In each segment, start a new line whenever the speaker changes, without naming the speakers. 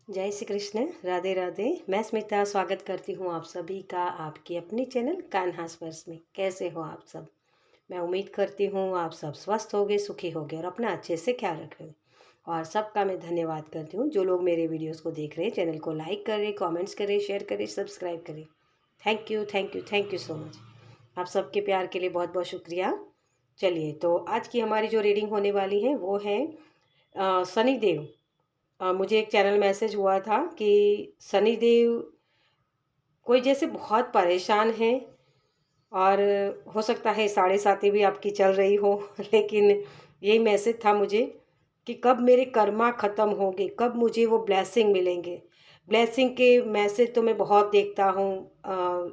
जय श्री कृष्ण। राधे राधे। मैं स्मिता स्वागत करती हूँ आप सभी का आपके अपने चैनल कान्हा स्पर्श में। कैसे हो आप सब? मैं उम्मीद करती हूँ आप सब स्वस्थ होगे, सुखी होगे और अपना अच्छे से ख्याल रख रहे हो। और सबका मैं धन्यवाद करती हूँ जो लोग मेरे वीडियोस को देख रहे हैं। चैनल को लाइक करें, कमेंट्स करें, शेयर करें, सब्सक्राइब करें। Thank you thank you thank you so much. आप सबके प्यार के लिए बहुत बहुत शुक्रिया। चलिए, तो आज की हमारी जो रीडिंग होने वाली है वो है शनिदेव। मुझे एक चैनल मैसेज हुआ था कि शनिदेव कोई जैसे बहुत परेशान है और हो सकता है साढ़े साथी भी आपकी चल रही हो लेकिन यही मैसेज था मुझे कि कब मेरे कर्मा ख़त्म होंगे, कब मुझे वो ब्लेसिंग मिलेंगे। ब्लेसिंग के मैसेज तो मैं बहुत देखता हूँ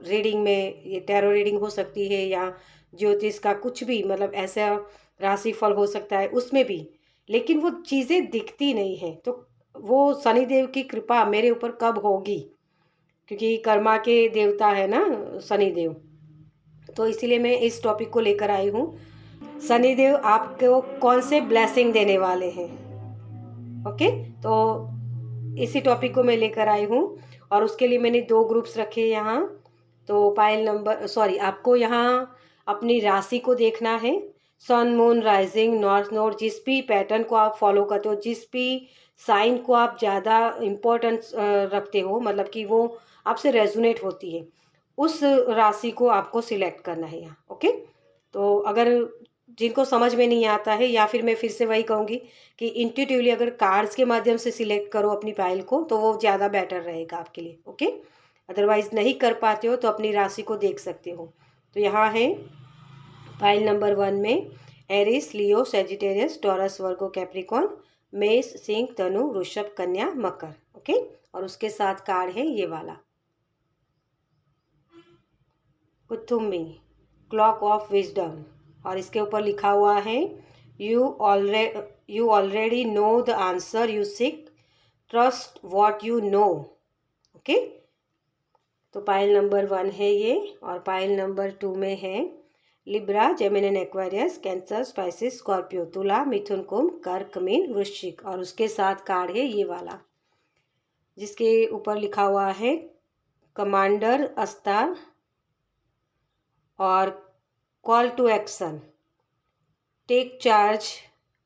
रीडिंग में। ये टैरो रीडिंग हो सकती है या ज्योतिष का कुछ भी, मतलब ऐसा राशिफल हो सकता है उसमें भी, लेकिन वो चीज़ें दिखती नहीं हैं। तो वो शनिदेव की कृपा मेरे ऊपर कब होगी, क्योंकि कर्मा के देवता है ना शनिदेव। तो इसीलिए मैं इस टॉपिक को लेकर आई हूँ। शनिदेव आपको कौन से ब्लेसिंग देने वाले हैं। ओके, तो इसी टॉपिक को मैं लेकर आई हूँ और उसके लिए मैंने दो ग्रुप्स रखे यहाँ। तो पाइल नंबर आपको यहाँ अपनी राशि को देखना है। सन, मून, राइजिंग, नॉर्थ नोड, जिस भी पैटर्न को आप फॉलो करते हो, जिस भी साइन को आप ज़्यादा इम्पोर्टेंस रखते हो, मतलब कि वो आपसे रेजोनेट होती है, उस राशि को आपको सिलेक्ट करना है यहाँ। ओके, तो अगर जिनको समझ में नहीं आता है, या फिर मैं फिर से वही कहूँगी कि इंट्यूटिवली अगर कार्ड्स के माध्यम से सिलेक्ट करो अपनी पाइल को, तो वो ज़्यादा बेटर रहेगा आपके लिए। ओके, अदरवाइज नहीं कर पाते हो तो अपनी राशि को देख सकते हो। तो यहाँ है पाइल नंबर 1 में एरिस, लियो, सेजिटेरियस, टॉरस, वर्गो, कैप्रिकॉन, मेष, सिंह, धनु, वृषभ, कन्या, मकर। ओके, और उसके साथ कार्ड है ये वाला कुथुम्बी, क्लॉक ऑफ विजडम, और इसके ऊपर लिखा हुआ है you already know the answer you seek, trust what you know. Okay, तो पाइल नंबर 1 है ये। और पाइल नंबर 2 में है Libra, Gemini, Aquarius, Cancer, Pisces, Scorpio, तुला, मिथुन, कुंभ, कर्क, मीन, वृश्चिक, और उसके साथ कार्ड है ये वाला जिसके ऊपर लिखा हुआ है कमांडर अस्तार और call to action, take charge,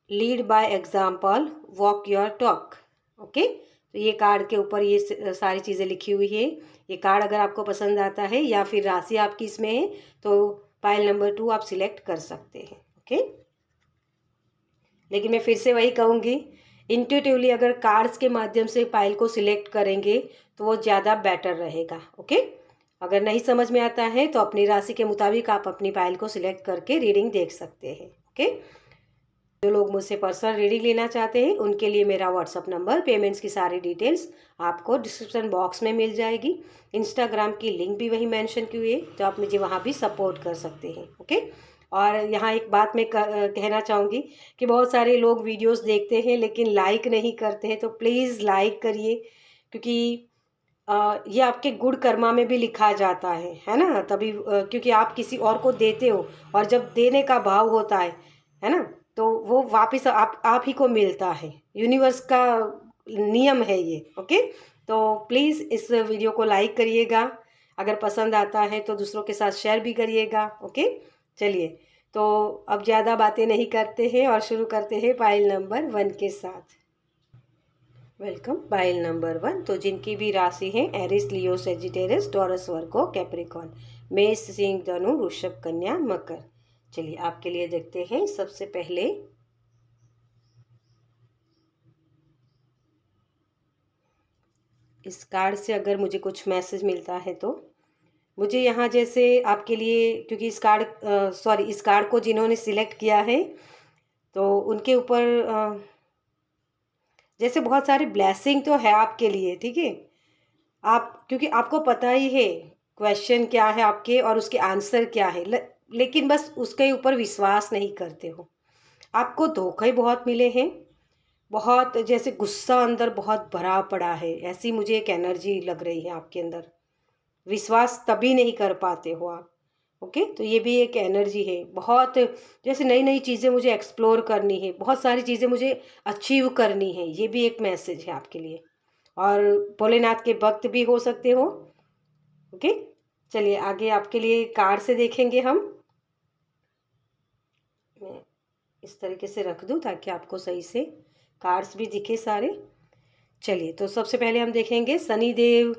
lead by example, walk your talk. Okay, तो ये कार्ड के ऊपर ये सारी चीज़ें लिखी हुई है। ये कार्ड अगर आपको पसंद आता है या फिर राशि आपकी इसमें है तो पाइल नंबर 2 आप सिलेक्ट कर सकते हैं। ओके, लेकिन मैं फिर से वही कहूँगी, इंट्यूटिवली अगर कार्ड्स के माध्यम से पाइल को सिलेक्ट करेंगे तो वो ज़्यादा बेटर रहेगा। ओके, अगर नहीं समझ में आता है तो अपनी राशि के मुताबिक आप अपनी पाइल को सिलेक्ट करके रीडिंग देख सकते हैं। ओके, जो लोग मुझसे पर्सनल रीडिंग लेना चाहते हैं उनके लिए मेरा व्हाट्सअप नंबर, पेमेंट्स की सारी डिटेल्स आपको डिस्क्रिप्शन बॉक्स में मिल जाएगी। इंस्टाग्राम की लिंक भी वही मेंशन की हुई है, तो आप मुझे वहाँ भी सपोर्ट कर सकते हैं। ओके, और यहाँ एक बात मैं कहना चाहूँगी कि बहुत सारे लोग वीडियोस देखते हैं लेकिन लाइक नहीं करते हैं, तो प्लीज़ लाइक करिए, क्योंकि ये आपके गुड कर्मा में भी लिखा जाता है ना। तभी क्योंकि आप किसी और को देते हो और जब देने का भाव होता है ना, तो वो वापस आप ही को मिलता है। यूनिवर्स का नियम है ये। ओके, तो प्लीज़ इस वीडियो को लाइक करिएगा, अगर पसंद आता है तो दूसरों के साथ शेयर भी करिएगा। ओके, चलिए, तो अब ज़्यादा बातें नहीं करते हैं और शुरू करते हैं पाइल नंबर 1 के साथ। Welcome pile number 1। तो जिनकी भी राशि है एरिस, लियो, सेजिटेरियस, टॉरस, वर्गो, कैप्रिकॉन, मेष, सिंह, धनु, वृषभ, कन्या, मकर। चलिए, आपके लिए देखते हैं सबसे पहले इस कार्ड से अगर मुझे कुछ मैसेज मिलता है तो मुझे यहाँ जैसे आपके लिए, क्योंकि इस कार्ड को जिन्होंने सिलेक्ट किया है तो उनके ऊपर जैसे बहुत सारी ब्लेसिंग तो है आपके लिए। ठीक है, आप, क्योंकि आपको पता ही है क्वेश्चन क्या है आपके और उसके आंसर क्या है, लेकिन बस उसके ऊपर विश्वास नहीं करते हो। आपको धोखे बहुत मिले हैं, बहुत जैसे गुस्सा अंदर बहुत भरा पड़ा है, ऐसी मुझे एक एनर्जी लग रही है आपके अंदर। विश्वास तभी नहीं कर पाते हो आप। ओके, तो ये भी एक एनर्जी है। बहुत जैसे नई नई चीज़ें मुझे एक्सप्लोर करनी है, बहुत सारी चीज़ें मुझे अचीव करनी है, ये भी एक मैसेज है आपके लिए। और भोलेनाथ के भक्त भी हो सकते हो। ओके, चलिए आगे आपके लिए कार्ड से देखेंगे हम। मैं इस तरीके से रख दूं ताकि आपको सही से कार्ड्स भी दिखे सारे। चलिए, तो सबसे पहले हम देखेंगे शनि देव,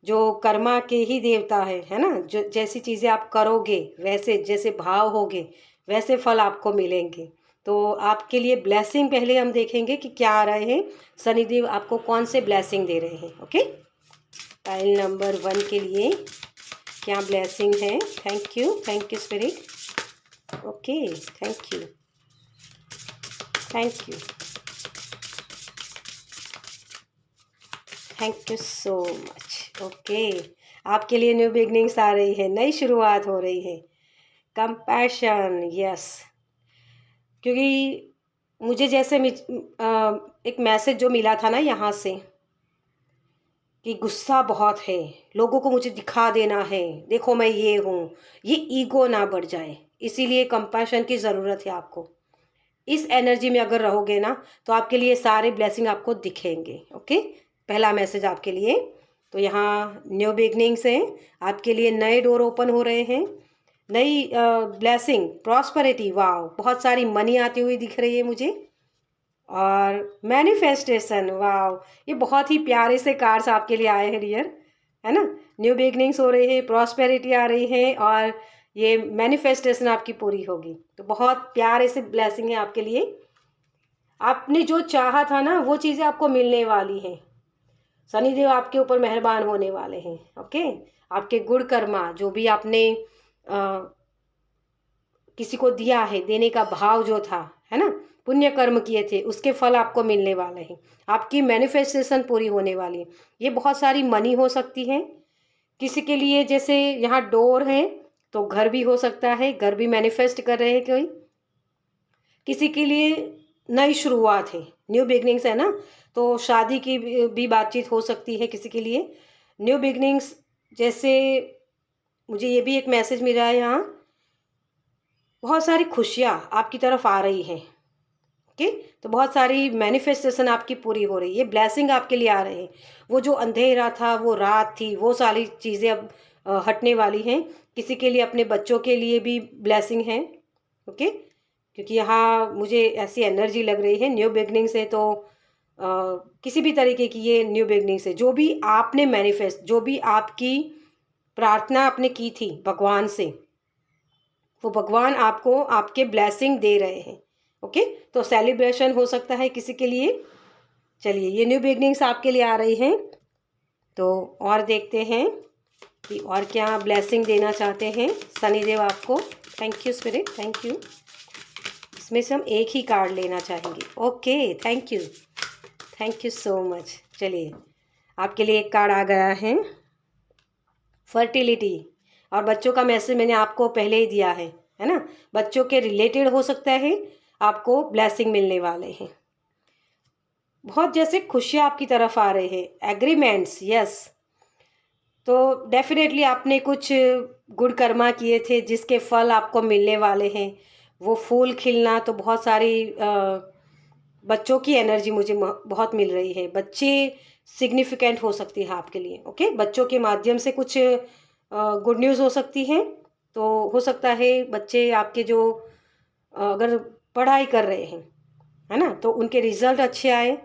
जो कर्मा के ही देवता है ना। जो जैसी चीज़ें आप करोगे, वैसे जैसे भाव होगे वैसे फल आपको मिलेंगे। तो आपके लिए ब्लेसिंग पहले हम देखेंगे कि क्या आ रहे हैं, शनिदेव आपको कौन से ब्लेसिंग दे रहे हैं। ओके, पाइल नंबर 1 के लिए क्या ब्लेसिंग है। Thank you spirit. Okay, thank you, thank you, thank you so much. Okay, आपके लिए न्यू बिगनिंग्स आ रही है, नई शुरुआत हो रही है। कंपैशन, यस, क्योंकि मुझे जैसे एक मैसेज जो मिला था ना यहाँ से कि गुस्सा बहुत है, लोगों को मुझे दिखा देना है, देखो मैं ये हूँ, ये ईगो ना बढ़ जाए, इसीलिए कंपैशन की ज़रूरत है आपको। इस एनर्जी में अगर रहोगे ना तो आपके लिए सारे ब्लेसिंग आपको दिखेंगे। ओके, पहला मैसेज आपके लिए। तो यहाँ न्यू बिगनिंग्स हैं, आपके लिए नए डोर ओपन हो रहे हैं, नई ब्लेसिंग, प्रॉस्पेरिटी, वाह, बहुत सारी मनी आती हुई दिख रही है मुझे। और मैनिफेस्टेशन, वाह, ये बहुत ही प्यारे से कार्ड्स आपके लिए आए हैं डियर, है ना। न्यू बिगनिंग्स हो रही है, प्रॉस्पेरिटी आ रही है और ये मैनिफेस्टेशन आपकी पूरी होगी। तो बहुत प्यारे से ब्लेसिंग है आपके लिए। आपने जो चाहा था ना वो चीज़ें आपको मिलने वाली हैं। शनिदेव आपके ऊपर मेहरबान होने वाले हैं। ओके, आपके गुण कर्मा जो भी आपने किसी को दिया है, देने का भाव जो था, है ना, पुण्य कर्म किए थे, उसके फल आपको मिलने वाले हैं। आपकी मैनिफेस्टेशन पूरी होने वाली है। ये बहुत सारी मनी हो सकती है किसी के लिए, जैसे यहाँ डोर है तो घर भी हो सकता है, घर भी मैनिफेस्ट कर रहे हैं कोई। किसी के लिए नई शुरुआत है, न्यू बिगनिंग्स है ना, तो शादी की भी बातचीत हो सकती है किसी के लिए। न्यू बिगनिंग्स, जैसे मुझे ये भी एक मैसेज मिला है यहाँ, बहुत सारी खुशियाँ आपकी तरफ आ रही हैं। ओके, तो बहुत सारी मैनिफेस्टेशन आपकी पूरी हो रही है, ब्लेसिंग आपके लिए आ रहे हैं। वो जो अंधेरा था, वो रात थी, वो सारी चीज़ें अब हटने वाली हैं। किसी के लिए, अपने बच्चों के लिए भी ब्लेसिंग है। ओके, क्योंकि यहाँ मुझे ऐसी एनर्जी लग रही है न्यू बिगनिंग से। तो किसी भी तरीके की ये न्यू बिगनिंग से, जो भी आपने मैनिफेस्ट, जो भी आपकी प्रार्थना आपने की थी भगवान से, वो भगवान आपको आपके ब्लेसिंग दे रहे हैं। ओके, तो सेलिब्रेशन हो सकता है किसी के लिए। चलिए, ये न्यू बिगनिंग्स आपके लिए आ रही हैं। तो और देखते हैं कि और क्या ब्लेसिंग देना चाहते हैं शनिदेव आपको। Thank you spirit, thank you. इसमें से हम एक ही कार्ड लेना चाहेंगे। Okay, thank you so much. चलिए, आपके लिए एक कार्ड आ गया है, फर्टिलिटी। और बच्चों का मैसेज मैंने आपको पहले ही दिया है ना। बच्चों के रिलेटेड हो सकता है आपको ब्लेसिंग मिलने वाले हैं। बहुत जैसे खुशियाँ आपकी तरफ आ रहे हैं, एग्रीमेंट्स, यस। तो डेफिनेटली आपने कुछ गुड कर्मा किए थे जिसके फल आपको मिलने वाले हैं। वो फूल खिलना, तो बहुत सारी बच्चों की एनर्जी मुझे बहुत मिल रही है। बच्चे सिग्निफिकेंट हो सकती है आपके लिए। ओके, बच्चों के माध्यम से कुछ गुड न्यूज़ हो सकती है। तो हो सकता है बच्चे आपके जो अगर पढ़ाई कर रहे हैं, है ना, तो उनके रिजल्ट अच्छे आए।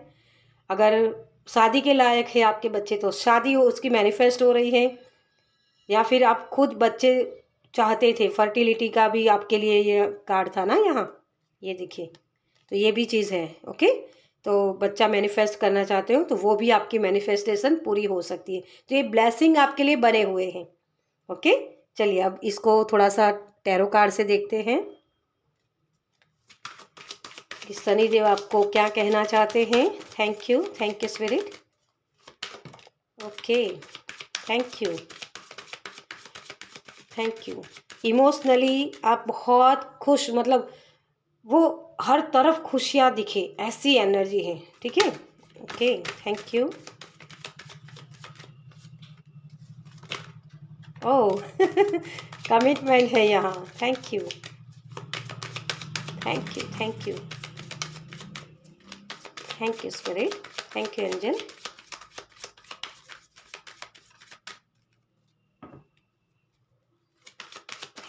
अगर शादी के लायक है आपके बच्चे तो शादी हो, उसकी मैनिफेस्ट हो रही है। या फिर आप खुद बच्चे चाहते थे, फर्टिलिटी का भी आपके लिए ये कार्ड था ना यहाँ, ये देखिए। तो ये भी चीज़ है। ओके, तो बच्चा मैनिफेस्ट करना चाहते हो तो वो भी आपकी मैनिफेस्टेशन पूरी हो सकती है। तो ये ब्लेसिंग आपके लिए बने हुए हैं। ओके, चलिए अब इसको थोड़ा सा टैरो कार्ड से देखते हैं कि शनिदेव आपको क्या कहना चाहते हैं। Thank you spirit. Okay, thank you. Emotionally आप बहुत खुश, मतलब वो हर तरफ खुशियाँ दिखे, ऐसी एनर्जी है। ठीक है, okay, thank you. Oh commitment है यहाँ। Thank you spirit. Thank you angel.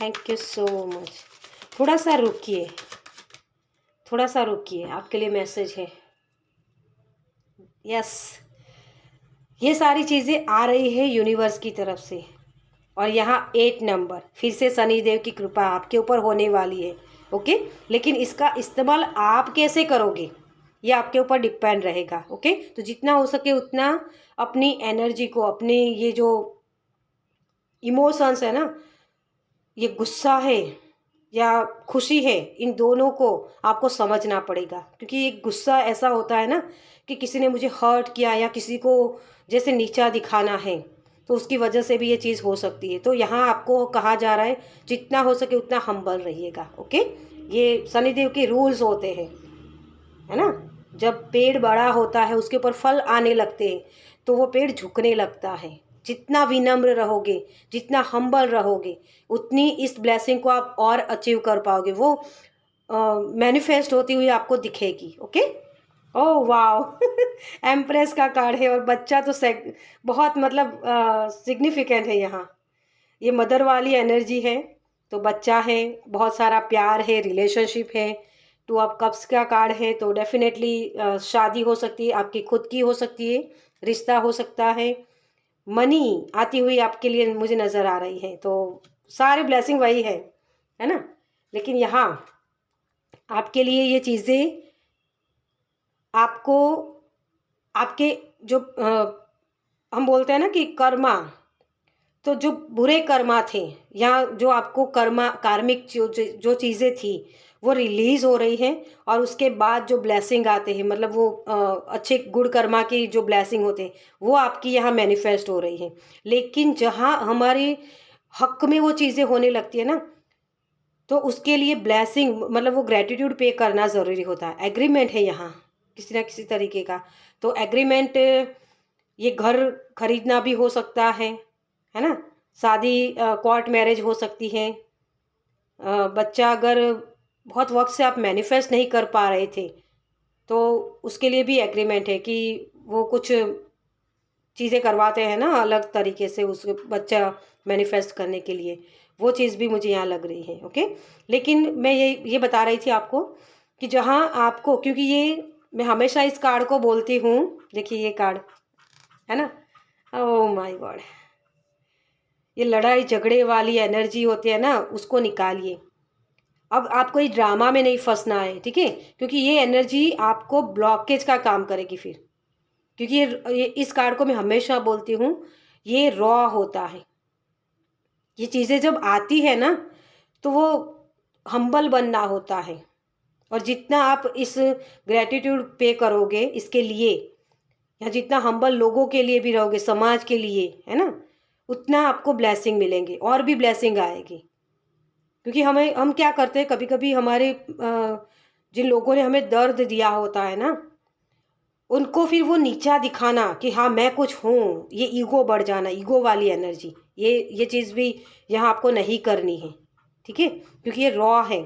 Thank you so much. थोड़ा सा रुकिए, थोड़ा सा रुकिए, आपके लिए मैसेज है। यस, ये सारी चीज़ें आ रही है यूनिवर्स की तरफ से। और यहाँ 8 नंबर, फिर से शनिदेव की कृपा आपके ऊपर होने वाली है। ओके, लेकिन इसका इस्तेमाल आप कैसे करोगे ये आपके ऊपर डिपेंड रहेगा। ओके, तो जितना हो सके उतना अपनी एनर्जी को, अपने ये जो इमोशंस है ना, ये गुस्सा है या खुशी है, इन दोनों को आपको समझना पड़ेगा। क्योंकि ये गुस्सा ऐसा होता है ना कि किसी ने मुझे हर्ट किया या किसी को जैसे नीचा दिखाना है, तो उसकी वजह से भी ये चीज़ हो सकती है। तो यहाँ आपको कहा जा रहा है जितना हो सके उतना हम्बल रहिएगा। ओके, ये शनिदेव के रूल्स होते हैं, है ना। जब पेड़ बड़ा होता है, उसके ऊपर फल आने लगते हैं, तो वो पेड़ झुकने लगता है। जितना विनम्र रहोगे, जितना हम्बल रहोगे, उतनी इस ब्लेसिंग को आप और अचीव कर पाओगे। वो मैनिफेस्ट होती हुई आपको दिखेगी। ओके, ओह वाह एम्प्रेस का कार्ड है और बच्चा तो बहुत मतलब सिग्निफिकेंट है यहाँ। ये मदर वाली एनर्जी है, तो बच्चा है, बहुत सारा प्यार है, रिलेशनशिप है। 2 ऑफ कप्स का कार्ड है, तो डेफिनेटली शादी हो सकती है, आपकी खुद की हो सकती है, रिश्ता हो सकता है, मनी आती हुई आपके लिए मुझे नज़र आ रही है। तो सारे ब्लेसिंग वही है ना। लेकिन यहाँ आपके लिए ये चीज़ें आपको, आपके जो हम बोलते हैं ना कि कर्मा, तो जो बुरे कर्मा थे या जो आपको कर्मा कार्मिक जो चीज़ें थी वो रिलीज़ हो रही हैं। और उसके बाद जो ब्लेसिंग आते हैं, मतलब वो अच्छे गुड कर्मा की जो ब्लेसिंग होते हैं, वो आपकी यहाँ मैनिफेस्ट हो रही हैं। लेकिन जहाँ हमारे हक में वो चीज़ें होने लगती है ना, तो उसके लिए ब्लेसिंग मतलब वो ग्रेटिट्यूड पे करना ज़रूरी होता है। एग्रीमेंट है यहाँ किसी ना किसी तरीके का। तो एग्रीमेंट, ये घर खरीदना भी हो सकता है ना। शादी, कोर्ट मैरिज हो सकती है। बच्चा अगर बहुत वक्त से आप मैनिफेस्ट नहीं कर पा रहे थे, तो उसके लिए भी एग्रीमेंट है कि वो कुछ चीज़ें करवाते हैं ना अलग तरीके से उस बच्चा मैनिफेस्ट करने के लिए। वो चीज़ भी मुझे यहाँ लग रही है। ओके, लेकिन मैं ये बता रही थी आपको कि जहाँ आपको, क्योंकि ये मैं हमेशा इस कार्ड को बोलती हूँ, देखिए ये कार्ड है ना, ओह माय गॉड, ये लड़ाई झगड़े वाली एनर्जी होती है ना, उसको निकालिए। अब आपको इस ड्रामा में नहीं फंसना है, ठीक है, क्योंकि ये एनर्जी आपको ब्लॉकेज का काम करेगी फिर। क्योंकि ये इस कार्ड को मैं हमेशा बोलती हूँ, ये रॉ होता है। ये चीज़ें जब आती है ना, तो वो हम्बल बनना होता है। और जितना आप इस ग्रेटिट्यूड पे करोगे इसके लिए, या जितना हम्बल लोगों के लिए भी रहोगे, समाज के लिए, है ना, उतना आपको ब्लेसिंग मिलेंगे और भी ब्लेसिंग आएगी। क्योंकि हम क्या करते हैं, कभी कभी हमारे जिन लोगों ने हमें दर्द दिया होता है ना, उनको फिर वो नीचा दिखाना कि हाँ मैं कुछ हूँ, ये ईगो बढ़ जाना, ईगो वाली एनर्जी, ये चीज़ भी यहाँ आपको नहीं करनी है, ठीक है। क्योंकि ये रॉ है,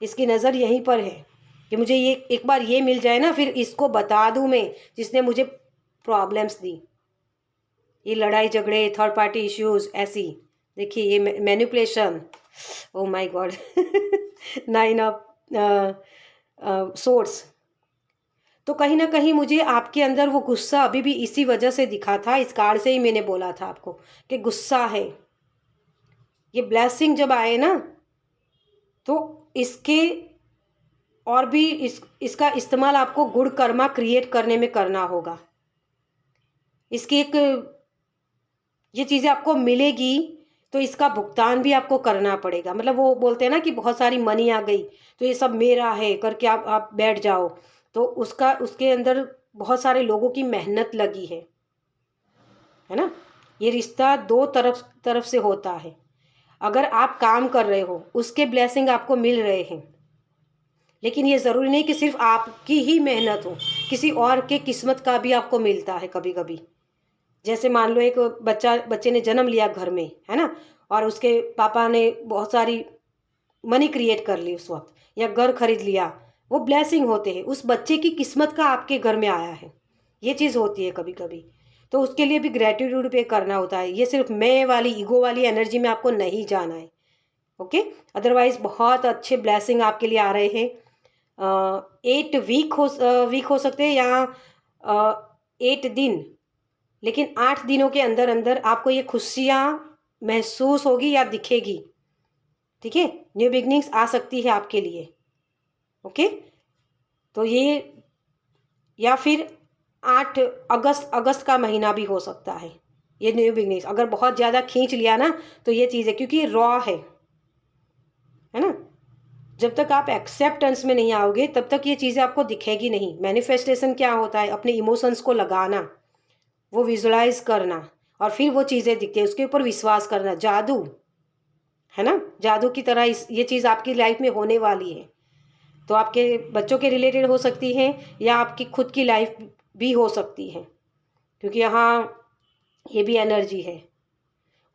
इसकी नज़र यहीं पर है कि मुझे ये एक बार ये मिल जाए ना, फिर इसको बता दूँ मैं जिसने मुझे प्रॉब्लम्स दी, ये लड़ाई झगड़े, थर्ड पार्टी इश्यूज ऐसी। देखिए ये manipulation, oh my God 9 of swords. तो कहीं ना कहीं मुझे आपके अंदर वो गुस्सा अभी भी इसी वजह से दिखा था। इस कार्ड से ही मैंने बोला था आपको कि गुस्सा है। ये ब्लेसिंग जब आए ना, तो इसके और भी इसका इस्तेमाल आपको गुड कर्मा क्रिएट करने में करना होगा। इसकी एक ये चीज़ें आपको मिलेगी, तो इसका भुगतान भी आपको करना पड़ेगा। मतलब वो बोलते हैं ना कि बहुत सारी मनी आ गई तो ये सब मेरा है करके आप बैठ जाओ, तो उसके अंदर बहुत सारे लोगों की मेहनत लगी है ना। ये रिश्ता दो तरफ से होता है। अगर आप काम कर रहे हो, उसके ब्लेसिंग आपको मिल रहे हैं, लेकिन ये ज़रूरी नहीं कि सिर्फ आपकी ही मेहनत हो, किसी और के किस्मत का भी आपको मिलता है कभी कभी। जैसे मान लो एक बच्चे ने जन्म लिया घर में, है ना, और उसके पापा ने बहुत सारी मनी क्रिएट कर ली उस वक्त, या घर खरीद लिया, वो ब्लेसिंग होते हैं, उस बच्चे की किस्मत का आपके घर में आया है। ये चीज़ होती है कभी कभी, तो उसके लिए भी ग्रेटिट्यूड पे करना होता है। ये सिर्फ मैं वाली ईगो वाली एनर्जी में आपको नहीं जाना है। ओके। अदरवाइज बहुत अच्छे ब्लेसिंग आपके लिए आ रहे हैं। 8 वीक हो सकते हैं या 8 दिन, लेकिन 8 दिनों के अंदर अंदर आपको ये खुशियाँ महसूस होगी या दिखेगी। ठीक है, न्यू बिगनिंग्स आ सकती है आपके लिए। ओके, तो ये या फिर 8 अगस्त का महीना भी हो सकता है ये न्यू बिगनिंग्स। अगर बहुत ज़्यादा खींच लिया ना तो ये चीज़ है, क्योंकि रॉ है ना। जब तक आप एक्सेप्टेंस में नहीं आओगे तब तक ये चीज़ें आपको दिखेगी नहीं। मैनिफेस्टेशन क्या होता है? अपने इमोशंस को लगाना, वो विजुलाइज करना और फिर वो चीज़ें दिखती है, उसके ऊपर विश्वास करना। जादू है ना, जादू की तरह ये चीज़ आपकी लाइफ में होने वाली है। तो आपके बच्चों के रिलेटेड हो सकती है या आपकी खुद की लाइफ भी हो सकती है, क्योंकि यहाँ ये भी एनर्जी है।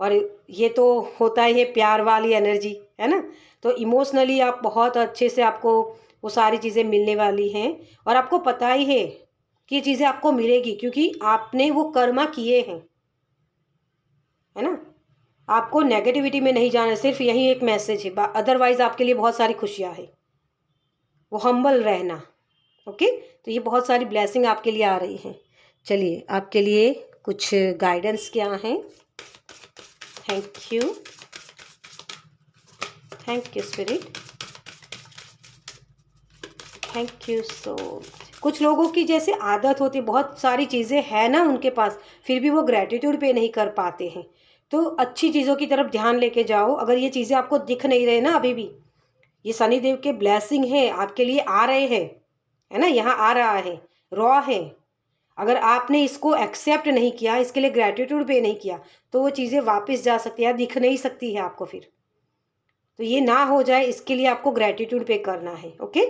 और ये तो होता ही है प्यार वाली एनर्जी, है ना। तो इमोशनली आप बहुत अच्छे से, आपको वो सारी चीज़ें मिलने वाली हैं और आपको पता ही है कि ये चीज़ें आपको मिलेगी, क्योंकि आपने वो कर्मा किए हैं, है ना। आपको नेगेटिविटी में नहीं जाना, सिर्फ यही एक मैसेज है। अदरवाइज आपके लिए बहुत सारी खुशियाँ हैं, वो हम्बल रहना। ओके, तो ये बहुत सारी ब्लेसिंग आपके लिए आ रही हैं। चलिए, आपके लिए कुछ गाइडेंस क्या हैं। Thank you, thank you spirit, thank you सो। कुछ लोगों की जैसे आदत होती है, बहुत सारी चीज़ें हैं ना उनके पास, फिर भी वो ग्रेटिट्यूड पे नहीं कर पाते हैं। तो अच्छी चीज़ों की तरफ ध्यान लेके जाओ। अगर ये चीज़ें आपको दिख नहीं रहे ना अभी भी, ये शनिदेव के ब्लेसिंग है आपके लिए, आ रहे हैं, है ना। यहाँ आ रहा है, रॉ है। अगर आपने इसको एक्सेप्ट नहीं किया, इसके लिए ग्रेटिट्यूड पे नहीं किया, तो वो चीज़ें वापस जा सकती है, दिख नहीं सकती है आपको फिर। तो ये ना हो जाए, इसके लिए आपको ग्रेटिट्यूड पे करना है। ओके,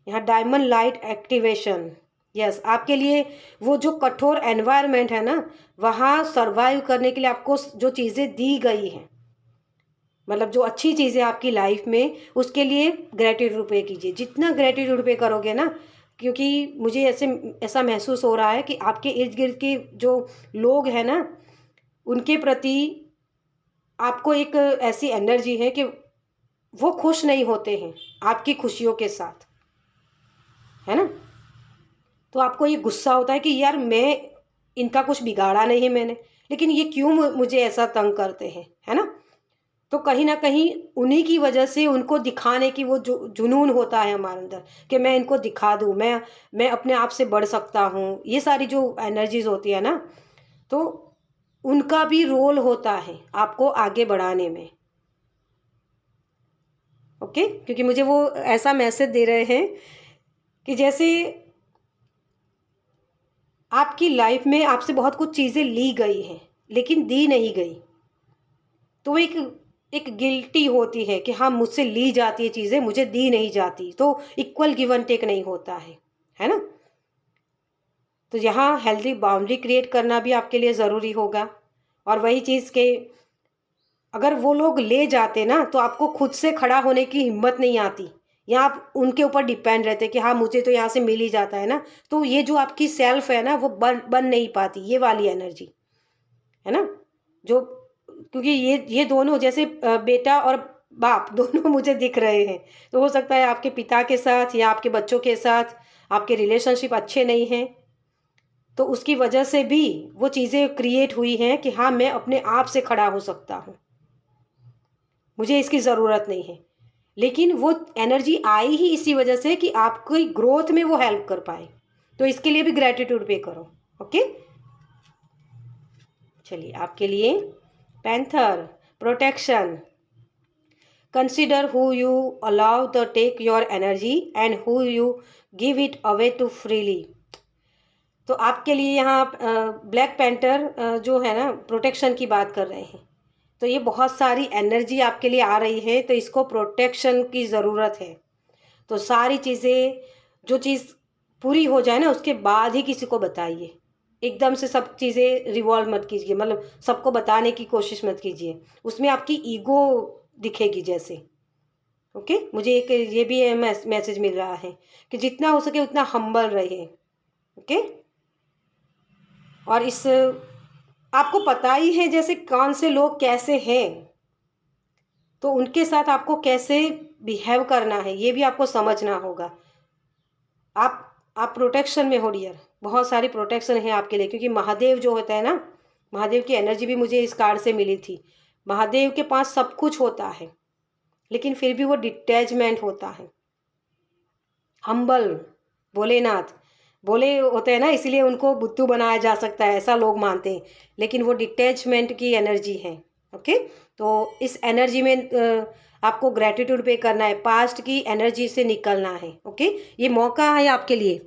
यहाँ डायमंड लाइट एक्टिवेशन, यस, आपके लिए वो जो कठोर एनवायरनमेंट है ना, वहाँ सरवाइव करने के लिए आपको जो चीज़ें दी गई हैं, मतलब जो अच्छी चीज़ें आपकी लाइफ में, उसके लिए ग्रेटिट्यूड पे कीजिए। जितना ग्रेटिट्यूड पे करोगे ना, क्योंकि मुझे ऐसा महसूस हो रहा है कि आपके इर्द गिर्द के जो लोग हैं ना, उनके प्रति आपको एक ऐसी एनर्जी है कि वो खुश नहीं होते हैं आपकी खुशियों के साथ, है ना। तो आपको ये गुस्सा होता है कि यार, मैं इनका कुछ बिगाड़ा नहीं है मैंने, लेकिन ये क्यों मुझे ऐसा तंग करते हैं, है ना। तो कहीं ना कहीं उन्हीं की वजह से, उनको दिखाने की वो जो जुनून होता है हमारे अंदर कि मैं इनको दिखा दूँ, मैं अपने आप से बढ़ सकता हूँ, ये सारी जो एनर्जीज होती है ना, तो उनका भी रोल होता है आपको आगे बढ़ाने में। ओके, क्योंकि मुझे वो ऐसा मैसेज दे रहे हैं कि जैसे आपकी लाइफ में आपसे बहुत कुछ चीज़ें ली गई हैं लेकिन दी नहीं गई, तो एक एक गिल्टी होती है कि हाँ, मुझसे ली जाती है चीज़ें, मुझे दी नहीं जाती, तो इक्वल गिव एंड टेक नहीं होता है ना। तो यहाँ हेल्दी बाउंड्री क्रिएट करना भी आपके लिए ज़रूरी होगा। और वही चीज़ के अगर वो लोग ले जाते ना, तो आपको खुद से खड़ा होने की हिम्मत नहीं आती, या आप उनके ऊपर डिपेंड रहते कि हाँ, मुझे तो यहाँ से मिल ही जाता है ना। तो ये जो आपकी सेल्फ है ना, वो बन नहीं पाती, ये वाली एनर्जी, है ना। जो क्योंकि ये दोनों जैसे बेटा और बाप दोनों मुझे दिख रहे हैं। तो हो सकता है आपके पिता के साथ या आपके बच्चों के साथ आपके रिलेशनशिप अच्छे नहीं हैं, तो उसकी वजह से भी वो चीज़ें क्रिएट हुई हैं कि हाँ, मैं अपने आप से खड़ा हो सकता हूँ, मुझे इसकी ज़रूरत नहीं है। लेकिन वो एनर्जी आई ही इसी वजह से कि आपकी ग्रोथ में वो हेल्प कर पाए। तो इसके लिए भी ग्रेटिट्यूड पे करो। ओके, चलिए, आपके लिए panther protection, consider who you allow the take your energy and who you give it away to freely. तो आपके लिए यहाँ ब्लैक पैंथर जो है ना, प्रोटेक्शन की बात कर रहे हैं। तो ये बहुत सारी एनर्जी आपके लिए आ रही है, तो इसको प्रोटेक्शन की ज़रूरत है। तो सारी चीज़ें, जो चीज़ पूरी हो जाए ना, उसके बाद ही किसी को बताइए। एकदम से सब चीज़ें रिवॉल्व मत कीजिए, मतलब सबको बताने की कोशिश मत कीजिए, उसमें आपकी ईगो दिखेगी जैसे। ओके, मुझे एक ये भी मैसेज मिल रहा है कि जितना हो सके उतना हम्बल रहिए। ओके, और इस आपको पता ही है जैसे कौन से लोग कैसे हैं, तो उनके साथ आपको कैसे बिहेव करना है ये भी आपको समझना होगा। आप प्रोटेक्शन में हो डियर, बहुत सारी प्रोटेक्शन है आपके लिए, क्योंकि महादेव जो होता है ना, महादेव की एनर्जी भी मुझे इस कार्ड से मिली थी। महादेव के पास सब कुछ होता है, लेकिन फिर भी वो डिटैचमेंट होता है, हम्बल। भोलेनाथ बोले होते हैं ना, इसीलिए उनको बुद्धू बनाया जा सकता है, ऐसा लोग मानते हैं, लेकिन वो डिटैचमेंट की एनर्जी है। ओके, तो इस एनर्जी में आपको ग्रैटिट्यूड पे करना है, पास्ट की एनर्जी से निकलना है। ओके, ये मौका है आपके लिए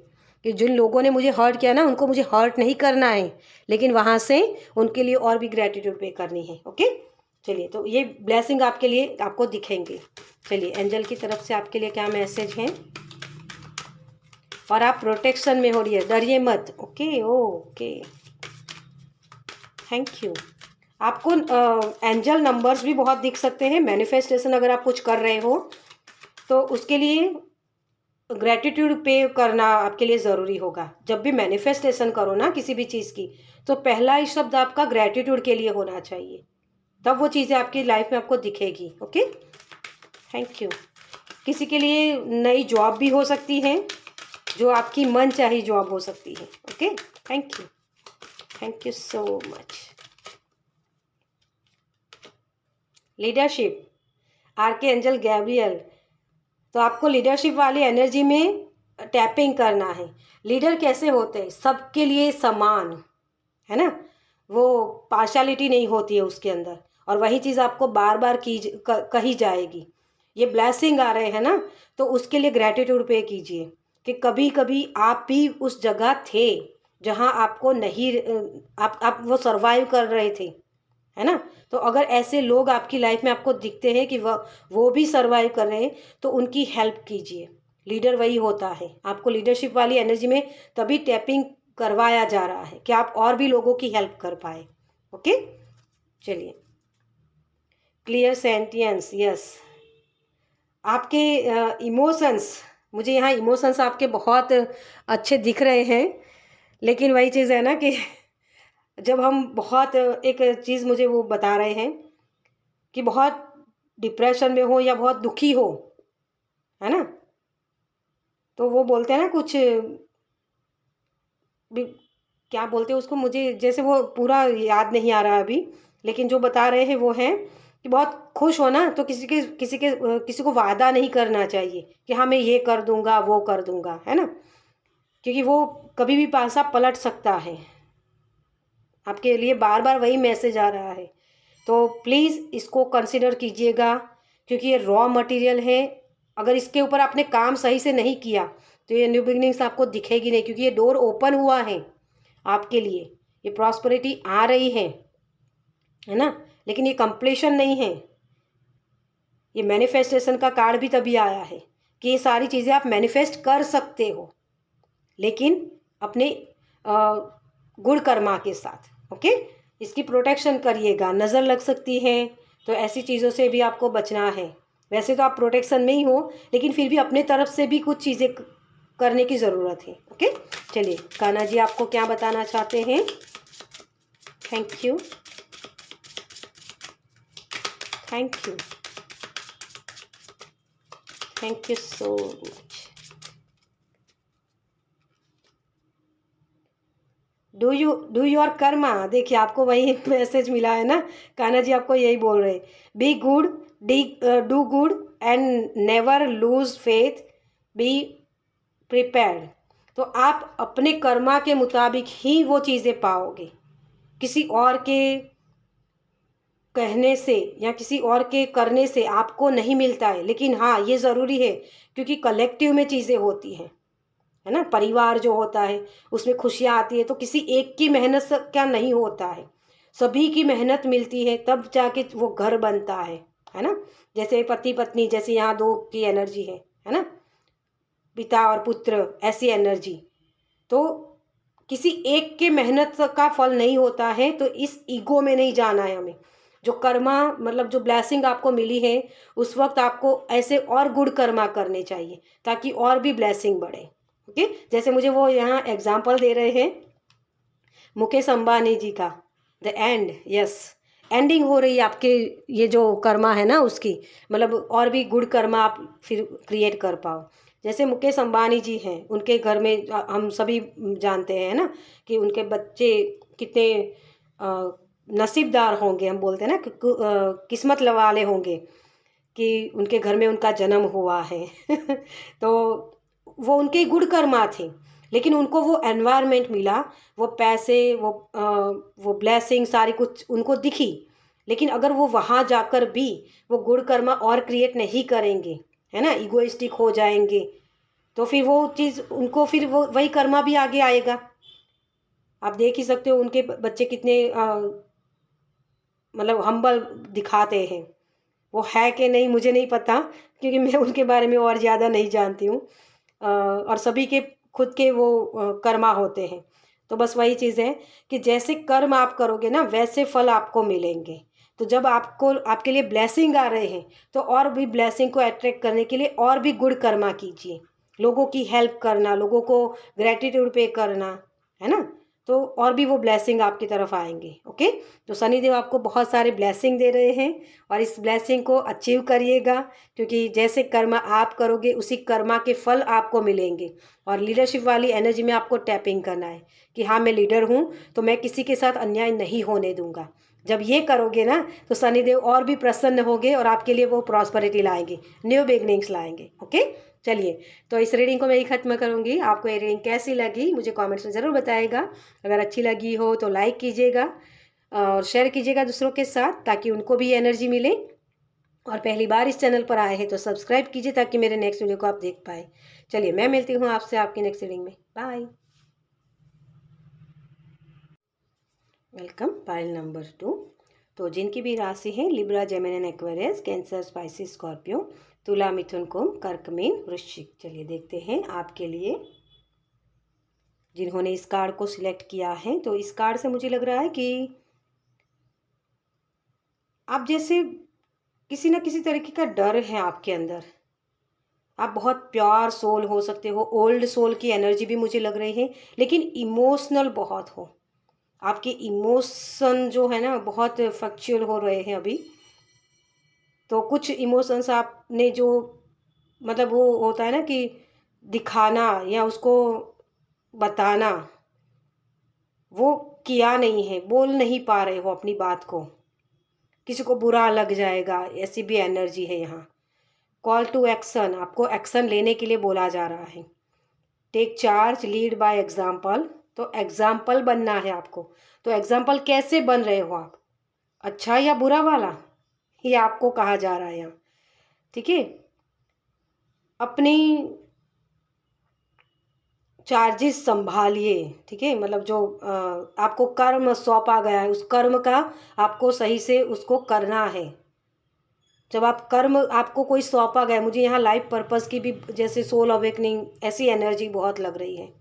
कि जिन लोगों ने मुझे हर्ट किया ना, उनको मुझे हर्ट नहीं करना है, लेकिन वहाँ से उनके लिए और भी ग्रैटिट्यूड पे करनी है। ओके, चलिए, तो ये ब्लेसिंग आपके लिए आपको दिखेंगे। चलिए, एंजल की तरफ से आपके लिए क्या मैसेज है। और आप प्रोटेक्शन में हो रही है, डरिए मत। Okay okay, thank you. आपको एंजल नंबर्स भी बहुत दिख सकते हैं। मैनिफेस्टेशन अगर आप कुछ कर रहे हो तो उसके लिए ग्रैटिट्यूड पे करना आपके लिए ज़रूरी होगा। जब भी मैनिफेस्टेशन करो ना किसी भी चीज़ की, तो पहला ही शब्द आपका ग्रैटिट्यूड के लिए होना चाहिए, तब वो चीज़ें आपकी लाइफ में आपको दिखेगी। Okay, thank you. किसी के लिए नई जॉब भी हो सकती है, जो आपकी मन चाही जॉब हो सकती है। Okay, thank you so much. Leadership, archangel Gabriel, तो आपको लीडरशिप वाली एनर्जी में टैपिंग करना है। लीडर कैसे होते हैं, सबके लिए समान, है ना, वो पार्शलिटी नहीं होती है उसके अंदर, और वही चीज़ आपको बार बार कही जाएगी। ये ब्लेसिंग आ रहे हैं ना, तो उसके लिए ग्रैटिट्यूड पे कीजिए कि कभी कभी आप भी उस जगह थे जहाँ आपको नहीं, आप वो सरवाइव कर रहे थे, है ना। तो अगर ऐसे लोग आपकी लाइफ में आपको दिखते हैं कि वो भी सरवाइव कर रहे हैं, तो उनकी हेल्प कीजिए। लीडर वही होता है, आपको लीडरशिप वाली एनर्जी में तभी टैपिंग करवाया जा रहा है कि आप और भी लोगों की हेल्प कर पाए। ओके, चलिए, क्लियर सेंटेंस, यस। आपके इमोशंस, मुझे यहाँ इमोशंस आपके बहुत अच्छे दिख रहे हैं, लेकिन वही चीज़ है ना कि जब हम बहुत एक चीज़ मुझे वो बता रहे हैं कि बहुत डिप्रेशन में हो या बहुत दुखी हो, है ना, तो वो बोलते हैं ना कुछ क्या बोलते हैं उसको, मुझे जैसे वो पूरा याद नहीं आ रहा अभी, लेकिन जो बता रहे हैं वो है कि बहुत खुश हो ना, तो किसी को वादा नहीं करना चाहिए कि हाँ मैं ये कर दूंगा वो कर दूंगा, है ना, क्योंकि वो कभी भी पासा पलट सकता है। आपके लिए बार बार वही मैसेज आ रहा है, तो प्लीज़ इसको कंसिडर कीजिएगा, क्योंकि ये रॉ मटेरियल है। अगर इसके ऊपर आपने काम सही से नहीं किया तो ये न्यू बिगनिंग्स आपको दिखेगी नहीं, क्योंकि ये डोर ओपन हुआ है आपके लिए, ये प्रॉस्पेरिटी आ रही है ना, लेकिन ये कंप्लीशन नहीं है। ये मैनिफेस्टेशन का कार्ड भी तभी आया है कि ये सारी चीज़ें आप मैनिफेस्ट कर सकते हो, लेकिन अपने गुण कर्मा के साथ। ओके, इसकी प्रोटेक्शन करिएगा, नज़र लग सकती है, तो ऐसी चीज़ों से भी आपको बचना है। वैसे तो आप प्रोटेक्शन में ही हो, लेकिन फिर भी अपने तरफ से भी कुछ चीज़ें करने की ज़रूरत है। ओके, चलिए, कान्हा जी आपको क्या बताना चाहते हैं। Thank you, thank you, thank you so much. Do your Karma, देखिए आपको वही मैसेज मिला है ना, कान्हा जी आपको यही बोल रहे हैं, be good, do good and never lose faith, be prepared. तो आप अपने कर्मा के मुताबिक ही वो चीज़ें पाओगे, किसी और के कहने से या किसी और के करने से आपको नहीं मिलता है, लेकिन हाँ ये ज़रूरी है, क्योंकि कलेक्टिव में चीज़ें होती हैं, है ना, परिवार जो होता है उसमें खुशियाँ आती है, तो किसी एक की मेहनत से क्या नहीं होता है, सभी की मेहनत मिलती है तब जाके वो घर बनता है ना। जैसे पति पत्नी, जैसे यहाँ दो की एनर्जी है ना, पिता और पुत्र, ऐसी एनर्जी, तो किसी एक के मेहनत का फल नहीं होता है, तो इस ईगो में नहीं जाना है हमें। जो कर्मा मतलब जो ब्लेसिंग आपको मिली है, उस वक्त आपको ऐसे और गुड कर्मा करने चाहिए ताकि और भी ब्लेसिंग बढ़े। ओके, जैसे मुझे वो यहाँ एग्जाम्पल दे रहे हैं मुकेश अंबानी जी का, द एंड, यस, एंडिंग हो रही है आपके ये जो कर्मा है ना उसकी, मतलब और भी गुड कर्मा आप फिर क्रिएट कर पाओ। जैसे मुकेश अंबानी जी हैं, उनके घर में हम सभी जानते हैं ना कि उनके बच्चे कितने नसीबदार होंगे, हम बोलते हैं ना किस्मत वाले होंगे कि उनके घर में उनका जन्म हुआ है तो वो उनके गुड कर्मा थे, लेकिन उनको वो एनवायरनमेंट मिला, वो पैसे, वो ब्लेसिंग सारी कुछ उनको दिखी, लेकिन अगर वो वहाँ जाकर भी वो गुड कर्मा और क्रिएट नहीं करेंगे, है ना, इगोइस्टिक हो जाएंगे, तो फिर वो चीज़ उनको फिर वो वही कर्मा भी आगे आएगा। आप देख ही सकते हो उनके बच्चे कितने मतलब हम्बल दिखाते हैं। वो है कि नहीं मुझे नहीं पता, क्योंकि मैं उनके बारे में और ज़्यादा नहीं जानती हूँ। और सभी के खुद के वो कर्मा होते हैं। तो बस वही चीज़ है कि जैसे कर्म आप करोगे ना वैसे फल आपको मिलेंगे। तो जब आपको आपके लिए ब्लेसिंग आ रहे हैं तो और भी ब्लेसिंग को अट्रैक्ट करने के लिए और भी गुड कर्मा कीजिए। लोगों की हेल्प करना, लोगों को ग्रैटिट्यूड पे करना, है ना, तो और भी वो ब्लेसिंग आपकी तरफ आएंगे। ओके, तो शनिदेव आपको बहुत सारे ब्लेसिंग दे रहे हैं और इस ब्लेसिंग को अचीव करिएगा, क्योंकि जैसे कर्मा आप करोगे उसी कर्मा के फल आपको मिलेंगे। और लीडरशिप वाली एनर्जी में आपको टैपिंग करना है कि हाँ मैं लीडर हूँ तो मैं किसी के साथ अन्याय नहीं होने दूंगा। जब ये करोगे ना तो शनिदेव और भी प्रसन्न होंगे और आपके लिए वो प्रॉस्पेरिटी लाएंगे, न्यू बिगनिंग्स लाएंगे। ओके, चलिए, तो इस रीडिंग को मैं ही ख़त्म करूँगी। आपको ये रीडिंग कैसी लगी मुझे कमेंट्स में ज़रूर बताइएगा। अगर अच्छी लगी हो तो लाइक कीजिएगा और शेयर कीजिएगा दूसरों के साथ, ताकि उनको भी एनर्जी मिले। और पहली बार इस चैनल पर आए हैं तो सब्सक्राइब कीजिए ताकि मेरे नेक्स्ट वीडियो को आप देख पाए। चलिए, मैं मिलती हूँ आपसे आपकी नेक्स्ट रीडिंग में। बाय। Welcome, pile number 2। तो जिनकी भी राशि है Libra, Gemini, Aquarius, cancer, spicy, Scorpio, तुला, मिथुन, कुंभ, कर्क, मीन, वृश्चिक। चलिए देखते हैं आपके लिए जिन्होंने इस कार्ड को सिलेक्ट किया है। तो इस कार्ड से मुझे लग रहा है कि आप जैसे किसी ना किसी तरीके का डर है आपके अंदर। आप बहुत प्योर सोल हो सकते हो, ओल्ड सोल की एनर्जी भी मुझे लग रही है, लेकिन इमोशनल बहुत हो। आपके इमोशन जो है ना बहुत फ्लक्चुअल हो रहे हैं अभी। तो कुछ इमोशंस आपने जो मतलब वो होता है ना कि दिखाना या उसको बताना, वो किया नहीं है, बोल नहीं पा रहे हो अपनी बात को, किसी को बुरा लग जाएगा, ऐसी भी एनर्जी है यहाँ। कॉल टू एक्शन, आपको एक्शन लेने के लिए बोला जा रहा है। Take charge, lead by example. तो एग्जाम्पल बनना है आपको। तो एग्जाम्पल कैसे बन रहे हो आप, अच्छा या बुरा वाला, ये आपको कहा जा रहा है यहाँ। ठीक है, अपनी चार्जेस संभालिए। ठीक है, मतलब जो आपको कर्म सौंपा गया है उस कर्म का आपको सही से उसको करना है। जब आप कर्म आपको कोई सौंपा गया, मुझे यहाँ लाइफ पर्पस की भी जैसे सोल अवेकनिंग ऐसी एनर्जी बहुत लग रही है।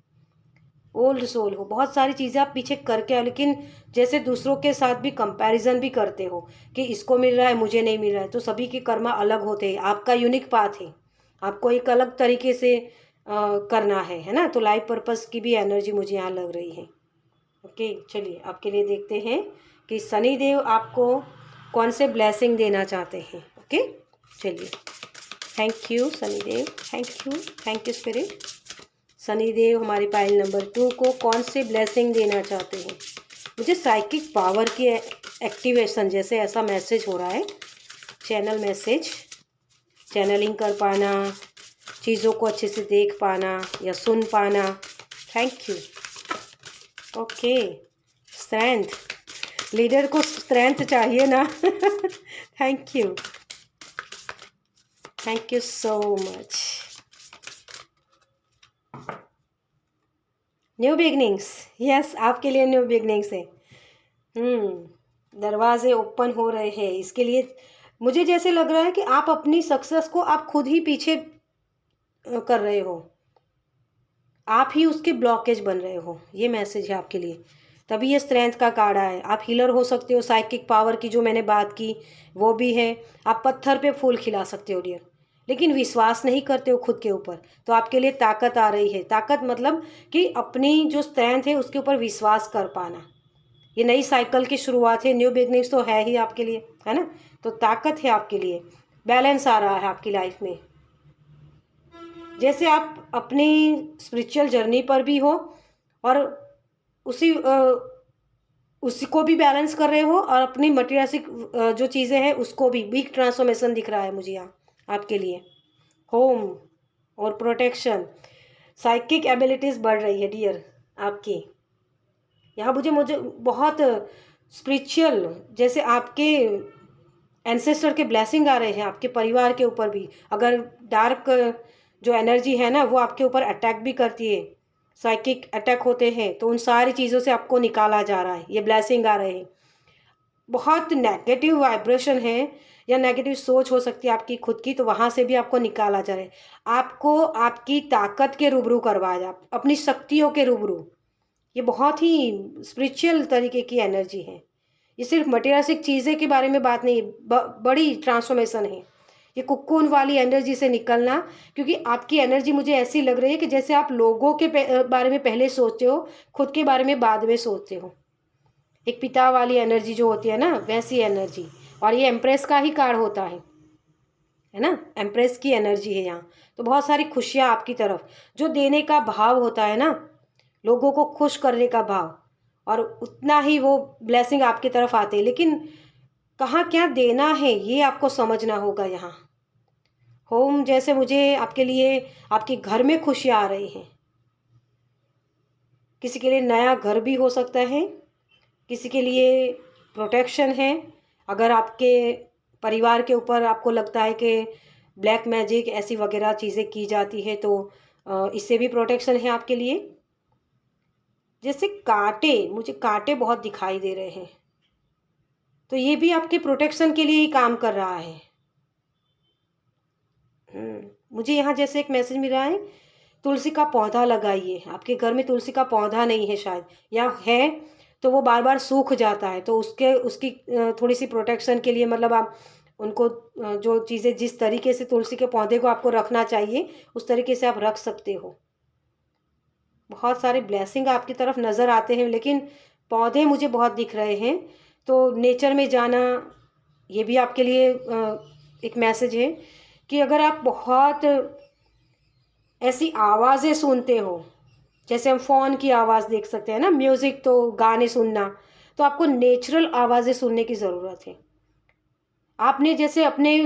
ओल्ड सोल हो, बहुत सारी चीज़ें आप पीछे करके आओ, लेकिन जैसे दूसरों के साथ भी कंपैरिजन भी करते हो कि इसको मिल रहा है मुझे नहीं मिल रहा है। तो सभी के कर्मा अलग होते हैं, आपका यूनिक पाथ है, आपको एक अलग तरीके से करना है ना। तो लाइफ पर्पस की भी एनर्जी मुझे यहाँ लग रही है। ओके, चलिए आपके लिए देखते हैं कि शनिदेव आपको कौन से ब्लेसिंग देना चाहते हैं। ओके, चलिए, thank you Shanidev, thank you spirit. Shanidev हमारी पाइल नंबर 2 को कौन से ब्लेसिंग देना चाहते हैं। मुझे साइकिक पावर की एक्टिवेशन जैसे ऐसा मैसेज हो रहा है, चैनल मैसेज, चैनलिंग कर पाना, चीज़ों को अच्छे से देख पाना या सुन पाना। Thank you. Okay, strength, leader को स्ट्रेंथ चाहिए ना thank you so much. New beginnings, yes, आपके लिए न्यू बिगनिंग्स है। दरवाजे ओपन हो रहे हैं। इसके लिए मुझे जैसे लग रहा है कि आप अपनी सक्सेस को आप खुद ही पीछे कर रहे हो, आप ही उसके ब्लॉकेज बन रहे हो। ये मैसेज है आपके लिए, तभी ये स्ट्रेंथ का कार्ड है। आप हीलर हो सकते हो, साइकिक पावर की जो मैंने बात की वो भी है। आप पत्थर पे फूल खिला सकते हो डियर, लेकिन विश्वास नहीं करते हो खुद के ऊपर। तो आपके लिए ताकत आ रही है। ताकत मतलब कि अपनी जो स्ट्रेंथ है उसके ऊपर विश्वास कर पाना। ये नई साइकिल की शुरुआत है, न्यू बिगनिंग्स तो है ही आपके लिए, है ना। तो ताकत है आपके लिए, बैलेंस आ रहा है आपकी लाइफ में। जैसे आप अपनी स्पिरिचुअल जर्नी पर भी हो और उसी उसी को भी बैलेंस कर रहे हो, और अपनी मटेरियलिस्टिक जो चीज़ें हैं उसको भी बिग ट्रांसफॉर्मेशन दिख रहा है मुझे यहाँ आपके लिए। होम और प्रोटेक्शन, साइकिक एबिलिटीज़ बढ़ रही है डियर आपकी। यहाँ मुझे मुझे बहुत स्पिरिचुअल, जैसे आपके एंसेस्टर के ब्लेसिंग आ रहे हैं आपके परिवार के ऊपर भी। अगर डार्क जो एनर्जी है ना वो आपके ऊपर अटैक भी करती है, साइकिक अटैक होते हैं, तो उन सारी चीज़ों से आपको निकाला जा रहा है, ये ब्लेसिंग आ रहे हैं। बहुत नेगेटिव वाइब्रेशन है या नेगेटिव सोच हो सकती है आपकी खुद की, तो वहाँ से भी आपको निकाला जा रहा है। आपको आपकी ताकत के रूबरू करवाया जा, अपनी शक्तियों के रूबरू। ये बहुत ही स्पिरिचुअल तरीके की एनर्जी है। ये सिर्फ मटेरियलिस्टिक चीज़ें के बारे में बात नहीं, बड़ी ट्रांसफॉर्मेशन है ये कुक्कून वाली एनर्जी से निकलना। क्योंकि आपकी एनर्जी मुझे ऐसी लग रही है कि जैसे आप लोगों के बारे में पहले सोचते हो, खुद के बारे में बाद में सोचते हो। एक पिता वाली एनर्जी जो होती है ना, वैसी एनर्जी। और ये एम्प्रेस का ही कार्ड होता है ना, एम्प्रेस की एनर्जी है यहाँ। तो बहुत सारी खुशियाँ आपकी तरफ, जो देने का भाव होता है ना, लोगों को खुश करने का भाव, और उतना ही वो ब्लेसिंग आपकी तरफ आते हैं। लेकिन कहाँ क्या देना है ये आपको समझना होगा यहाँ। होम जैसे मुझे आपके लिए, आपके घर में खुशियाँ आ रही हैं। किसी के लिए नया घर भी हो सकता है, किसी के लिए प्रोटेक्शन है। अगर आपके परिवार के ऊपर आपको लगता है कि ब्लैक मैजिक ऐसी वगैरह चीज़ें की जाती है, तो इससे भी प्रोटेक्शन है आपके लिए। जैसे कांटे, मुझे कांटे बहुत दिखाई दे रहे हैं, तो ये भी आपके प्रोटेक्शन के लिए ही काम कर रहा है। मुझे यहाँ जैसे एक मैसेज मिल रहा है, तुलसी का पौधा लगाइए। आपके घर में तुलसी का पौधा नहीं है शायद, या है तो वो बार बार सूख जाता है, तो उसकी थोड़ी सी प्रोटेक्शन के लिए, मतलब आप उनको जो चीज़ें जिस तरीके से तुलसी के पौधे को आपको रखना चाहिए उस तरीके से आप रख सकते हो। बहुत सारे ब्लेसिंग आपकी तरफ नज़र आते हैं, लेकिन पौधे मुझे बहुत दिख रहे हैं। तो नेचर में जाना, ये भी आपके लिए एक मैसेज है कि अगर आप बहुत ऐसी आवाज़ें सुनते हो, जैसे हम फ़ोन की आवाज़ देख सकते हैं ना, म्यूज़िक, तो गाने सुनना, तो आपको नेचुरल आवाज़ें सुनने की ज़रूरत है। आपने जैसे अपने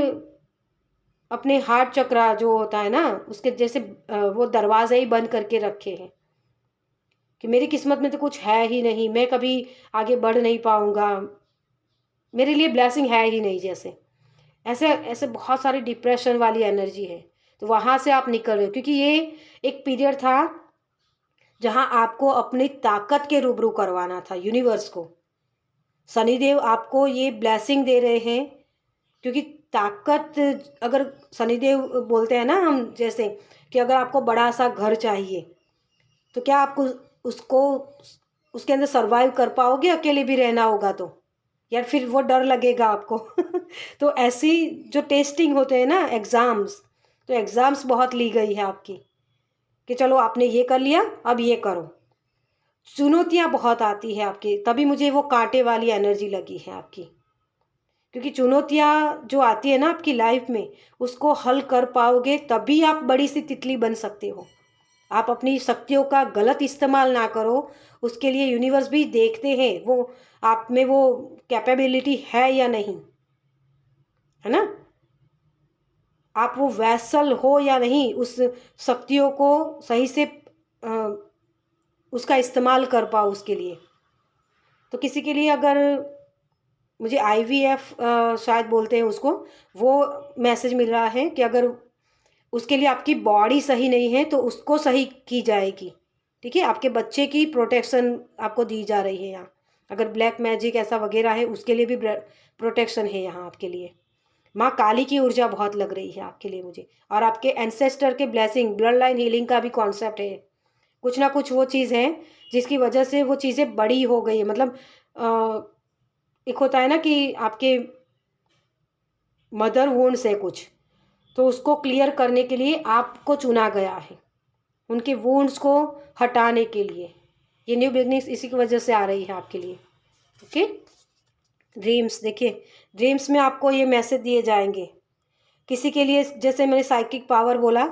अपने हार्ट चक्रा जो होता है ना, उसके जैसे वो दरवाज़े ही बंद करके रखे हैं कि मेरी किस्मत में तो कुछ है ही नहीं, मैं कभी आगे बढ़ नहीं पाऊँगा, मेरे लिए ब्लेसिंग है ही नहीं। जैसे ऐसे ऐसे बहुत सारी डिप्रेशन वाली एनर्जी है, तो वहाँ से आप निकल रहे हो। क्योंकि ये एक पीरियड था जहाँ आपको अपनी ताकत के रूबरू करवाना था यूनिवर्स को। शनिदेव आपको ये ब्लेसिंग दे रहे हैं, क्योंकि ताकत, अगर शनिदेव बोलते हैं ना हम, जैसे कि अगर आपको बड़ा सा घर चाहिए, तो क्या आपको उसको उसके अंदर सरवाइव कर पाओगे? अकेले भी रहना होगा तो, या फिर वो डर लगेगा आपको। तो ऐसी जो टेस्टिंग होते हैं ना, एग्ज़ाम्स, तो एग्ज़ाम्स बहुत ली गई है आपकी कि चलो आपने ये कर लिया, अब ये करो। चुनौतियाँ बहुत आती है आपकी, तभी मुझे वो कांटे वाली एनर्जी लगी है आपकी। क्योंकि चुनौतियाँ जो आती है ना आपकी लाइफ में, उसको हल कर पाओगे तभी आप बड़ी सी तितली बन सकते हो। आप अपनी शक्तियों का गलत इस्तेमाल ना करो, उसके लिए यूनिवर्स भी देखते हैं वो आप में वो कैपेबिलिटी है या नहीं, है ना। आप वो वैसल हो या नहीं, उस शक्तियों को सही से उसका इस्तेमाल कर पाओ उसके लिए। तो किसी के लिए अगर, मुझे IVF शायद बोलते हैं उसको, वो मैसेज मिल रहा है कि अगर उसके लिए आपकी बॉडी सही नहीं है तो उसको सही की जाएगी। ठीक है, आपके बच्चे की प्रोटेक्शन आपको दी जा रही है यहाँ। अगर ब्लैक मैजिक ऐसा वगैरह है, उसके लिए भी प्रोटेक्शन है यहाँ आपके लिए। माँ काली की ऊर्जा बहुत लग रही है आपके लिए मुझे। और आपके एंसेस्टर के ब्लेसिंग, ब्लड लाइन हीलिंग का भी कॉन्सेप्ट है। कुछ ना कुछ वो चीज़ है जिसकी वजह से वो चीज़ें बड़ी हो गई है। मतलब एक होता है ना कि आपके मदर वुंड से कुछ, तो उसको क्लियर करने के लिए आपको चुना गया है, उनके वुंड्स को हटाने के लिए। ये न्यू बिगनिंग्स इसी की वजह से आ रही है आपके लिए। ओके। ड्रीम्स, देखिए ड्रीम्स में आपको ये मैसेज दिए जाएंगे। किसी के लिए जैसे मैंने साइकिक पावर बोला,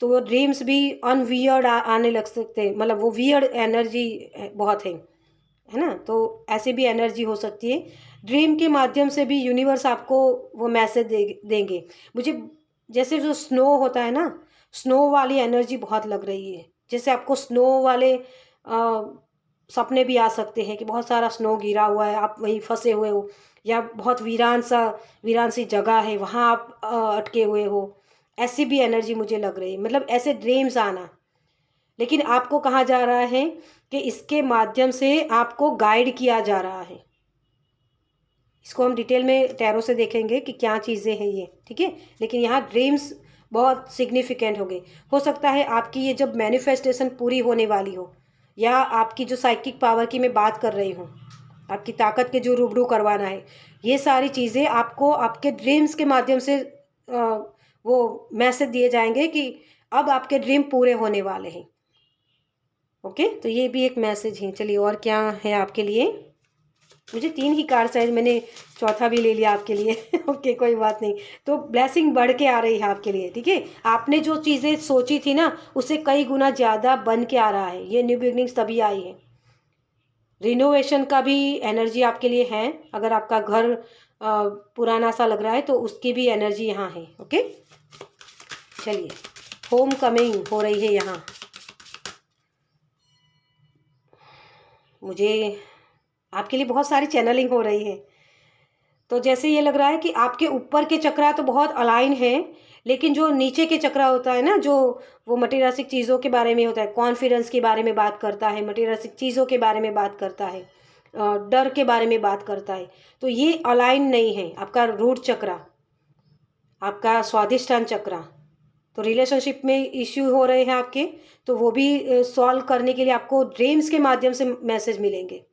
तो वो ड्रीम्स भी अनवियर्ड आने लग सकते हैं, मतलब वो वियर्ड एनर्जी बहुत है ना, तो ऐसे भी एनर्जी हो सकती है। ड्रीम के माध्यम से भी यूनिवर्स आपको वो मैसेज देंगे। मुझे जैसे जो स्नो होता है ना, स्नो वाली एनर्जी बहुत लग रही है। जैसे आपको स्नो वाले सपने भी आ सकते हैं कि बहुत सारा स्नो गिरा हुआ है, आप वहीं फंसे हुए हो, या बहुत वीरान सी जगह है, वहाँ आप अटके हुए हो। ऐसी भी एनर्जी मुझे लग रही है, मतलब ऐसे ड्रीम्स आना। लेकिन आपको कहा जा रहा है कि इसके माध्यम से आपको गाइड किया जा रहा है। इसको हम डिटेल में टैरो से देखेंगे कि क्या चीज़ें हैं ये, ठीक है। लेकिन यहाँ ड्रीम्स बहुत सिग्निफिकेंट हो सकता है आपकी ये जब मैनिफेस्टेशन पूरी होने वाली हो, या आपकी जो साइकिक पावर की मैं बात कर रही हूँ, आपकी ताकत के जो रूबरू करवाना है, ये सारी चीज़ें आपको आपके ड्रीम्स के माध्यम से वो मैसेज दिए जाएंगे कि अब आपके ड्रीम पूरे होने वाले हैं। ओके, तो ये भी एक मैसेज है। चलिए और क्या है आपके लिए। मुझे 3 ही कार्ड चाहिए, मैंने चौथा भी ले लिया आपके लिए। ओके, कोई बात नहीं। तो ब्लेसिंग बढ़ के आ रही है आपके लिए, ठीक है। आपने जो चीज़ें सोची थी ना, उससे कई गुना ज़्यादा बन के आ रहा है। ये न्यू बिगनिंग्स तभी आई है। रिनोवेशन का भी एनर्जी आपके लिए है। अगर आपका घर पुराना सा लग रहा है तो उसकी भी एनर्जी यहाँ है। ओके, चलिए होम कमिंग हो रही है यहाँ। मुझे आपके लिए बहुत सारी चैनलिंग हो रही है। तो जैसे ये लग रहा है कि आपके ऊपर के चक्रा तो बहुत अलाइन है, लेकिन जो नीचे के चक्रा होता है ना, जो वो मटेरियलिस्टिक चीज़ों के बारे में होता है, कॉन्फिडेंस के बारे में बात करता है, मटेरियलिस्टिक चीज़ों के बारे में बात करता है, डर के बारे में बात करता है, तो ये अलाइन नहीं है। आपका रूट चक्रा, आपका स्वादिष्टान चक्रा, तो रिलेशनशिप में इश्यू हो रहे हैं आपके, तो वो भी सॉल्व करने के लिए आपको ड्रीम्स के माध्यम से मैसेज मिलेंगे,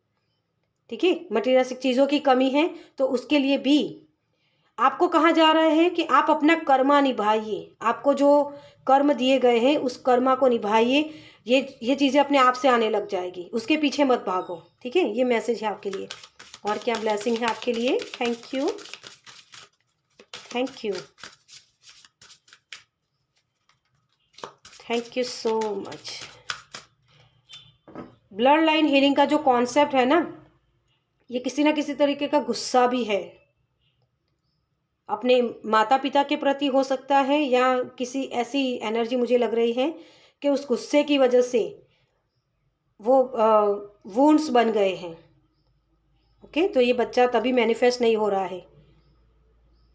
ठीक है। मटेरियलिस्टिक चीज़ों की कमी है तो उसके लिए भी आपको कहा जा रहा है कि आप अपना कर्मा निभाइए। आपको जो कर्म दिए गए हैं उस कर्मा को निभाइए। ये चीज़ें अपने आप से आने लग जाएगी, उसके पीछे मत भागो, ठीक है। ये मैसेज है आपके लिए। और क्या ब्लेसिंग है आपके लिए। Thank you, thank you, thank you so much. Blood line healing का जो कॉन्सेप्ट है ना, ये किसी ना किसी तरीके का गुस्सा भी है। अपने माता पिता के प्रति हो सकता है, या किसी ऐसी एनर्जी मुझे लग रही है कि उस गुस्से की वजह से वो वुंड्स बन गए हैं। ओके, तो ये बच्चा तभी मैनिफेस्ट नहीं हो रहा है।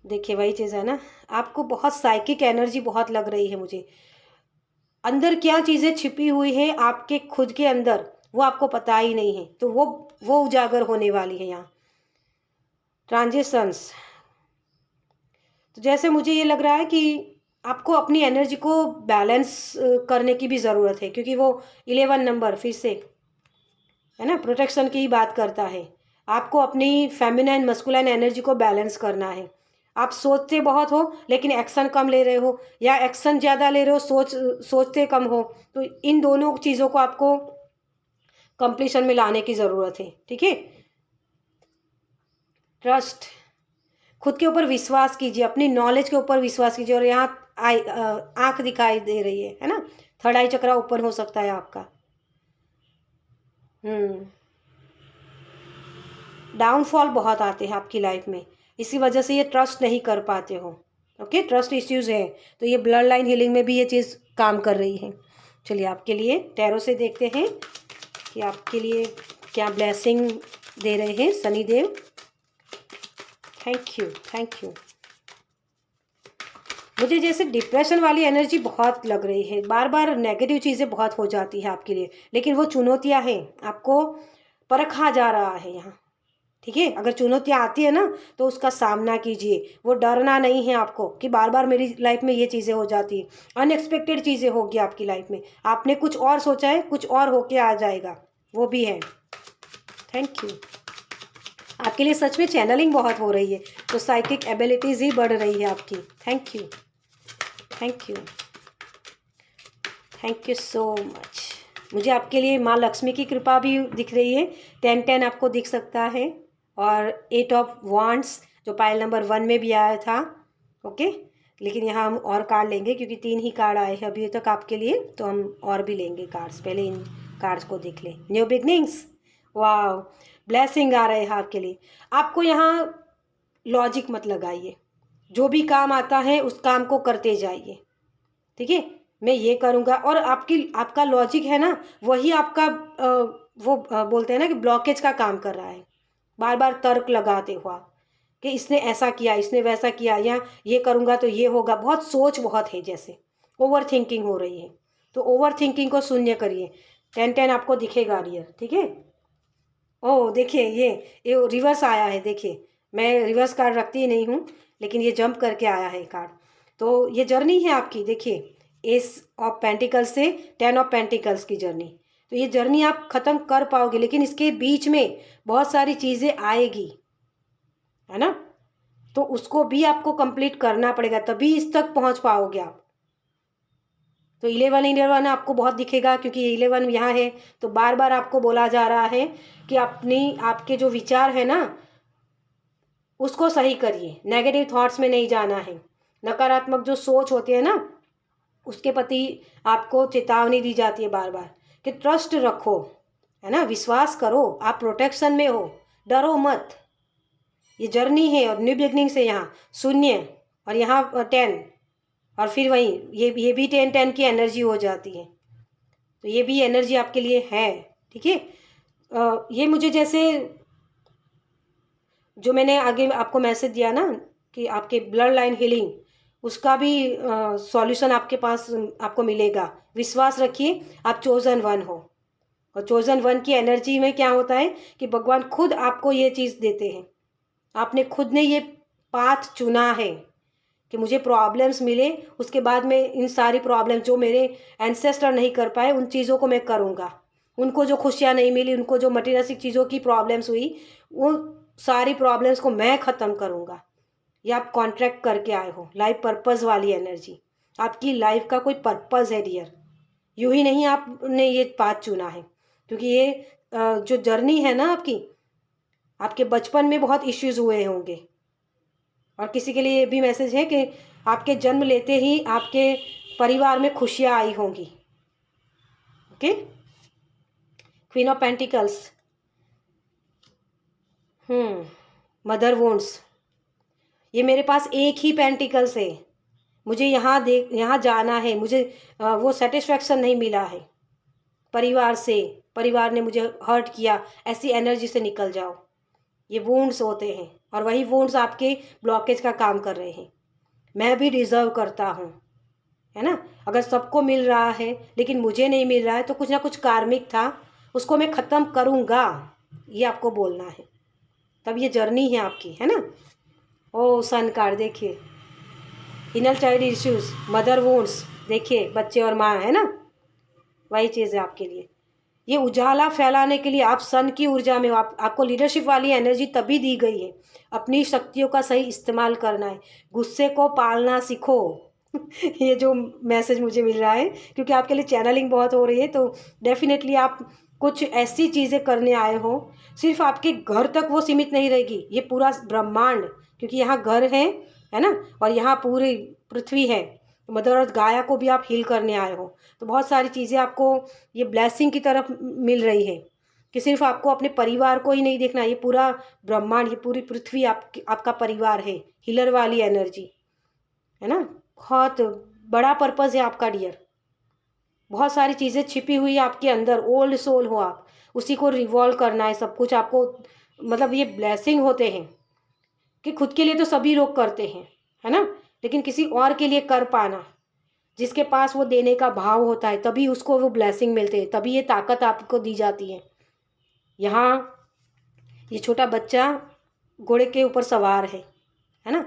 देखिए वही चीज़ है ना, आपको बहुत साइकिक एनर्जी बहुत लग रही है मुझे। अंदर क्या चीज़ें छिपी हुई है आपके खुद के अंदर, वो आपको पता ही नहीं है, तो वो उजागर होने वाली है यहाँ। ट्रांजिशंस, तो जैसे मुझे ये लग रहा है कि आपको अपनी एनर्जी को बैलेंस करने की भी ज़रूरत है, क्योंकि वो 11 नंबर फिर से है ना, प्रोटेक्शन की ही बात करता है। आपको अपनी फेमिनाइन मस्कुलाइन एनर्जी को बैलेंस करना है। आप सोचते बहुत हो लेकिन एक्शन कम ले रहे हो, या एक्शन ज़्यादा ले रहे हो, सोचते कम हो, तो इन दोनों चीज़ों को आपको कंप्लीशन में लाने की ज़रूरत है, ठीक है। ट्रस्ट, खुद के ऊपर विश्वास कीजिए, अपनी नॉलेज के ऊपर विश्वास कीजिए। और यहाँ आँख दिखाई दे रही है ना, थर्ड आई चक्रा ओपन हो सकता है आपका। डाउनफॉल बहुत आते हैं आपकी लाइफ में, इसी वजह से ये ट्रस्ट नहीं कर पाते हो। ओके, ट्रस्ट इश्यूज है, तो ये ब्लड लाइन हीलिंग में भी ये चीज़ काम कर रही है। चलिए आपके लिए टैरो से देखते हैं कि आपके लिए क्या ब्लेसिंग दे रहे हैं Shanidev. Thank you, thank you. मुझे जैसे डिप्रेशन वाली एनर्जी बहुत लग रही है, बार बार नेगेटिव चीज़ें बहुत हो जाती है आपके लिए, लेकिन वो चुनौतियाँ हैं, आपको परखा जा रहा है यहाँ, ठीक है। अगर चुनौतियाँ आती है ना तो उसका सामना कीजिए, वो डरना नहीं है आपको कि बार बार मेरी लाइफ में ये चीज़ें हो जाती है। अनएक्सपेक्टेड चीज़ें होगी आपकी लाइफ में, आपने कुछ और सोचा है, कुछ और होके आ जाएगा, वो भी है। Thank you. आपके लिए सच में चैनलिंग बहुत हो रही है, तो साइकिक एबिलिटीज़ ही बढ़ रही है आपकी। Thank you, thank you, thank you so much. मुझे आपके लिए माँ लक्ष्मी की कृपा भी दिख रही है। 10-10 आपको दिख सकता है। और 8 ऑफ वांड्स जो पाइल नंबर 1 में भी आया था। ओके, लेकिन यहाँ हम और कार्ड लेंगे क्योंकि 3 ही कार्ड आए हैं अभी तक आपके लिए, तो हम और भी लेंगे कार्ड्स। पहले इन कार्ड्स को देख लें। न्यू बिगनिंग्स, वाह, ब्लेसिंग आ रहे हैं आपके लिए। आपको यहाँ लॉजिक मत लगाइए, जो भी काम आता है उस काम को करते जाइए, ठीक है। मैं ये करूँगा, और आपका लॉजिक है ना, वही आपका बोलते हैं ना कि ब्लॉकेज का काम कर रहा है। बार बार तर्क लगाते हुआ कि इसने ऐसा किया, इसने वैसा किया, या ये करूँगा तो ये होगा। बहुत सोच बहुत है, जैसे ओवर थिंकिंग हो रही है। तो ओवर थिंकिंग को शून्य करिए। 10-10 आपको दिखेगा डियर, ठीक है। ओह देखिए, ये रिवर्स आया है। देखिए, मैं रिवर्स कार्ड रखती ही नहीं हूँ, लेकिन ये जंप करके आया है कार्ड। तो ये जर्नी है आपकी। देखिए, एस ऑफ पेंटिकल्स से 10 ऑफ पेंटिकल्स की जर्नी। तो ये जर्नी आप ख़त्म कर पाओगे, लेकिन इसके बीच में बहुत सारी चीज़ें आएगी, है ना। तो उसको भी आपको कंप्लीट करना पड़ेगा, तभी इस तक पहुंच पाओगे आप। तो 11 आपको बहुत दिखेगा, क्योंकि 11 यहाँ है। तो बार बार आपको बोला जा रहा है कि आपके जो विचार है ना, उसको सही करिए। नेगेटिव थॉट्स में नहीं जाना है। नकारात्मक जो सोच होती है ना, उसके प्रति आपको चेतावनी दी जाती है बार बार कि ट्रस्ट रखो, है ना, विश्वास करो, आप प्रोटेक्शन में हो, डरो मत। ये जर्नी है, और न्यू बिगनिंग से यहाँ 0 और यहाँ 10, और फिर वहीं ये भी 10-10 की एनर्जी हो जाती है। तो ये भी एनर्जी आपके लिए है, ठीक है। ये मुझे जैसे जो मैंने आगे आपको मैसेज दिया ना कि आपके ब्लड लाइन हीलिंग, उसका भी सॉल्यूशन आपके पास आपको मिलेगा। विश्वास रखिए, आप चोजन वन हो। और चोजन वन की एनर्जी में क्या होता है कि भगवान खुद आपको ये चीज़ देते हैं। आपने खुद ने ये पाथ चुना है कि मुझे प्रॉब्लम्स मिले, उसके बाद में इन सारी प्रॉब्लम जो मेरे एंसेस्टर नहीं कर पाए, उन चीज़ों को मैं करूँगा। उनको जो खुशियाँ नहीं मिली, उनको जो मटीरियलिस्टिक चीज़ों की प्रॉब्लम्स हुई, वो सारी प्रॉब्लम्स को मैं ख़त्म करूँगा। ये आप कॉन्ट्रैक्ट करके आए हो। लाइफ पर्पज़ वाली एनर्जी, आपकी लाइफ का कोई पर्पज़ है डियर। यूँ ही नहीं आपने ये पाथ चुना है, क्योंकि ये जो जर्नी है ना आपके बचपन में बहुत इश्यूज़ हुए होंगे। और किसी के लिए ये भी मैसेज है कि आपके जन्म लेते ही आपके परिवार में खुशियाँ आई होंगी। Okay, queen of pentacles, mother wands. ये मेरे पास एक ही पेंटिकल्स है, मुझे यहाँ जाना है, मुझे वो सेटिस्फैक्शन नहीं मिला है परिवार से, परिवार ने मुझे हर्ट किया, ऐसी एनर्जी से निकल जाओ। ये वुंड्स होते हैं, और वही वुंड्स आपके ब्लॉकेज का काम कर रहे हैं। मैं भी डिज़र्व करता हूँ, है ना। अगर सबको मिल रहा है लेकिन मुझे नहीं मिल रहा है, तो कुछ ना कुछ कार्मिक था, उसको मैं ख़त्म करूँगा, ये आपको बोलना है। तब ये जर्नी है आपकी, है ना। ओ सन कार्ड देखिए, inner child issues, mother wounds, देखिए बच्चे और माँ, है ना, वही चीज़ है आपके लिए। ये उजाला फैलाने के लिए आप सन की ऊर्जा में हो। आपको लीडरशिप वाली एनर्जी तभी दी गई है। अपनी शक्तियों का सही इस्तेमाल करना है, गुस्से को पालना सीखो। ये जो मैसेज मुझे मिल रहा है, क्योंकि आपके लिए चैनलिंग बहुत हो रही है, तो डेफिनेटली आप कुछ ऐसी चीज़ें करने आए हो। सिर्फ आपके घर तक वो सीमित नहीं रहेगी, ये पूरा ब्रह्मांड, क्योंकि यहाँ घर है ना, और यहाँ पूरी पृथ्वी है। मदर अर्थ गाया को भी आप हील करने आए हो। तो बहुत सारी चीज़ें आपको ये ब्लेसिंग की तरफ मिल रही है कि सिर्फ आपको अपने परिवार को ही नहीं देखना, ये पूरा ब्रह्मांड, ये पूरी पृथ्वी आपका परिवार है। हीलर वाली एनर्जी, है ना, बहुत बड़ा पर्पज़ है आपका डियर। बहुत सारी चीज़ें छिपी हुई है आपके अंदर, ओल्ड सोल हो आप, उसी को रिवॉल्व करना है सब कुछ आपको। मतलब ये ब्लेसिंग होते हैं कि खुद के लिए तो सभी लोग करते हैं, है ना, लेकिन किसी और के लिए कर पाना, जिसके पास वो देने का भाव होता है, तभी उसको वो ब्लेसिंग मिलते हैं, तभी ये ताकत आपको दी जाती है। यहाँ ये छोटा बच्चा घोड़े के ऊपर सवार है ना,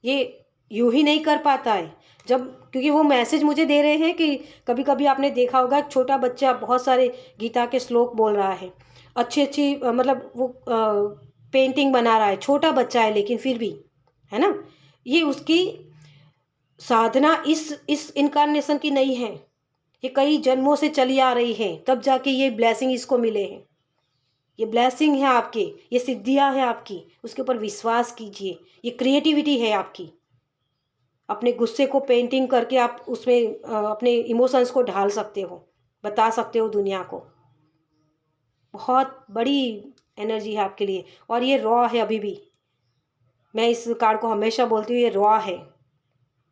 ये यूं ही नहीं कर पाता है जब, क्योंकि वो मैसेज मुझे दे रहे हैं कि कभी कभी आपने देखा होगा छोटा बच्चा बहुत सारे गीता के श्लोक बोल रहा है, अच्छी अच्छी मतलब वो पेंटिंग बना रहा है, छोटा बच्चा है लेकिन फिर भी, है ना, ये उसकी साधना इस इनकारनेशन की नहीं है, ये कई जन्मों से चली आ रही है, तब जाके ये ब्लेसिंग इसको मिले हैं। ये ब्लेसिंग है आपके, ये सिद्धियां हैं आपकी, उसके ऊपर विश्वास कीजिए। ये क्रिएटिविटी है आपकी। अपने गुस्से को पेंटिंग करके आप उसमें अपने इमोशंस को ढाल सकते हो, बता सकते हो दुनिया को। बहुत बड़ी एनर्जी है आपके लिए। और ये रॉ है अभी भी। मैं इस कार्ड को हमेशा बोलती हूँ, ये रॉ है,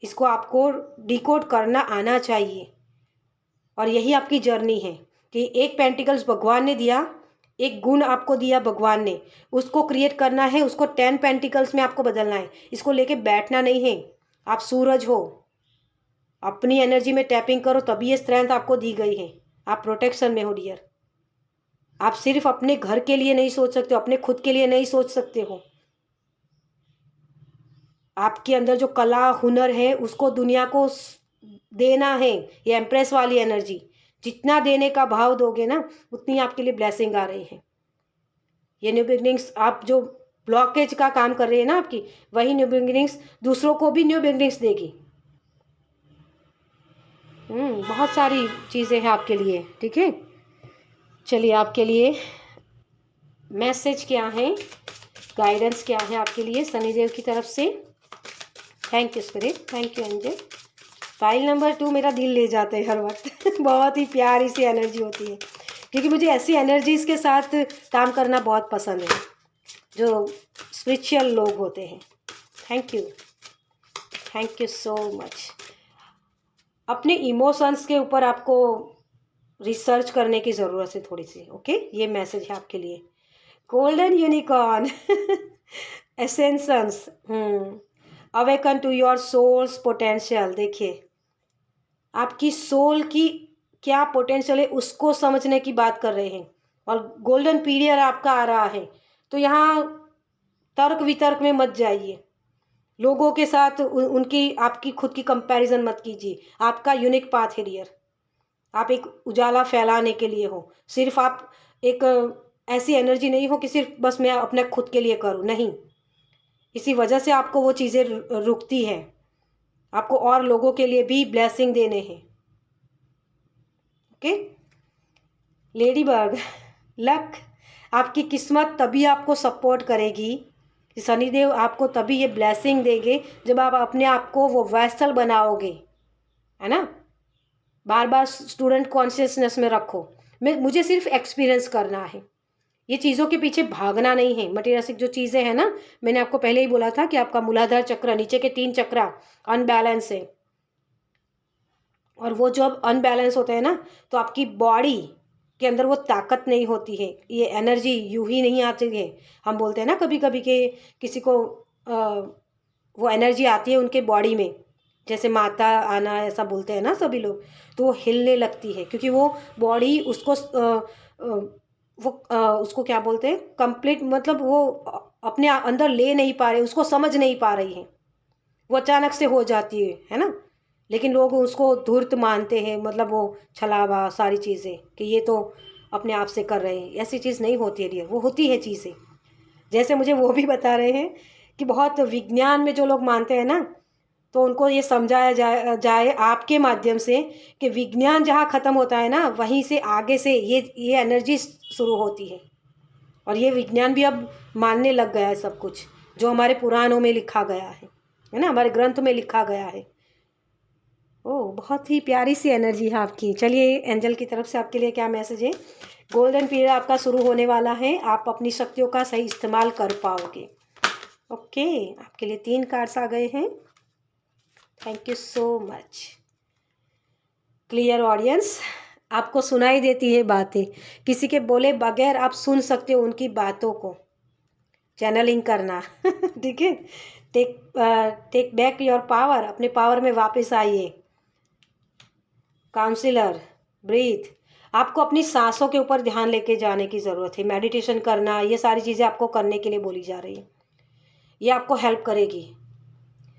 इसको आपको डिकोड करना आना चाहिए। और यही आपकी जर्नी है कि एक पेंटिकल्स भगवान ने दिया, एक गुण आपको दिया भगवान ने, उसको क्रिएट करना है, उसको 10 पेंटिकल्स में आपको बदलना है। इसको लेके बैठना नहीं है। आप सूरज हो, अपनी एनर्जी में टैपिंग करो, तभी ये स्ट्रेंथ आपको दी गई है। आप प्रोटेक्शन में हो डियर। आप सिर्फ अपने घर के लिए नहीं सोच सकते हो, अपने खुद के लिए नहीं सोच सकते हो। आपके अंदर जो कला हुनर है उसको दुनिया को देना है। ये एम्प्रेस वाली एनर्जी, जितना देने का भाव दोगे ना, उतनी आपके लिए ब्लेसिंग आ रही है। ये न्यू बिगनिंग्स, आप जो ब्लॉकेज का काम कर रहे हैं ना आपकी, वही न्यू बिगनिंग्स दूसरों को भी न्यू बिगनिंग्स देगी। बहुत सारी चीज़ें हैं आपके लिए। ठीक है, चलिए आपके लिए मैसेज क्या है, गाइडेंस क्या है आपके लिए शनिदेव की तरफ से। Thank you spirit, thank you angel. File number 2 मेरा दिल ले जाते हैं हर वक्त। बहुत ही प्यारी सी एनर्जी होती है, क्योंकि मुझे ऐसी एनर्जीज़ के साथ काम करना बहुत पसंद है, जो स्पिरिचुअल लोग होते हैं। Thank you so much. अपने इमोशंस के ऊपर आपको रिसर्च करने की ज़रूरत है थोड़ी सी। ओके, ये मैसेज है आपके लिए। Golden unicorn ascensions, awaken to your soul's potential. देखिए, आपकी सोल की क्या पोटेंशियल है उसको समझने की बात कर रहे हैं। और गोल्डन पीरियड आपका आ रहा है, तो यहाँ तर्क वितर्क में मत जाइए। लोगों के साथ उनकी आपकी खुद की कंपैरिजन मत कीजिए। आपका यूनिक पाथ है डियर। आप एक उजाला फैलाने के लिए हो। सिर्फ आप एक ऐसी एनर्जी नहीं हो कि सिर्फ बस मैं अपने खुद के लिए करूं, नहीं। इसी वजह से आपको वो चीज़ें रुकती है। आपको और लोगों के लिए भी ब्लेसिंग देने हैं। ओके, लेडी बर्ग, लक, आपकी किस्मत तभी आपको सपोर्ट करेगी, शनिदेव आपको तभी ये ब्लेसिंग देंगे जब आप अपने आप को वो वैसल बनाओगे, है ना। बार बार स्टूडेंट कॉन्शियसनेस में रखो, मुझे सिर्फ एक्सपीरियंस करना है, ये चीज़ों के पीछे भागना नहीं है। मटेरियलिस्टिक जो चीज़ें हैं ना, मैंने आपको पहले ही बोला था कि आपका मूलाधार चक्र, नीचे के 3 चक्र अनबैलेंस है। और वो जब अनबैलेंस होते हैं ना, तो आपकी बॉडी के अंदर वो ताकत नहीं होती है, ये एनर्जी यूं ही नहीं आती है। हम बोलते हैं ना कभी कभी कि किसी को वो एनर्जी आती है उनके बॉडी में, जैसे माता आना ऐसा बोलते हैं ना सभी लोग, तो वो हिलने लगती है, क्योंकि वो बॉडी उसको उसको क्या बोलते हैं, कंप्लीट, मतलब वो अपने अंदर ले नहीं पा रहे, उसको समझ नहीं पा रही है, वो अचानक से हो जाती है ना। लेकिन लोग उसको धूर्त मानते हैं, मतलब वो छलावा सारी चीज़ें कि ये तो अपने आप से कर रहे हैं। ऐसी चीज़ नहीं होती है डियर, वो होती है चीज़ें। जैसे मुझे वो भी बता रहे हैं कि बहुत विज्ञान में जो लोग मानते हैं ना, तो उनको ये समझाया जाए आपके माध्यम से कि विज्ञान जहाँ ख़त्म होता है ना, वहीं से आगे से ये एनर्जी शुरू होती है। और ये विज्ञान भी अब मानने लग गया है सब कुछ जो हमारे पुराणों में लिखा गया है ना, हमारे ग्रंथ में लिखा गया है। ओह, बहुत ही प्यारी सी एनर्जी है आपकी। चलिए एंजल की तरफ से आपके लिए क्या मैसेज है। गोल्डन पीरियड आपका शुरू होने वाला है, आप अपनी शक्तियों का सही इस्तेमाल कर पाओगे। ओके, आपके लिए 3 कार्ड्स आ गए हैं। Thank you so much. Clear audience, आपको सुनाई देती है बातें, किसी के बोले बगैर आप सुन सकते हो उनकी बातों को। चैनलिंग करना ठीक है। टेक बैक योर पावर, अपने पावर में वापस आइए। काउंसलर, ब्रीथ, आपको अपनी सांसों के ऊपर ध्यान लेके जाने की ज़रूरत है। मेडिटेशन करना, ये सारी चीज़ें आपको करने के लिए बोली जा रही है। ये आपको हेल्प करेगी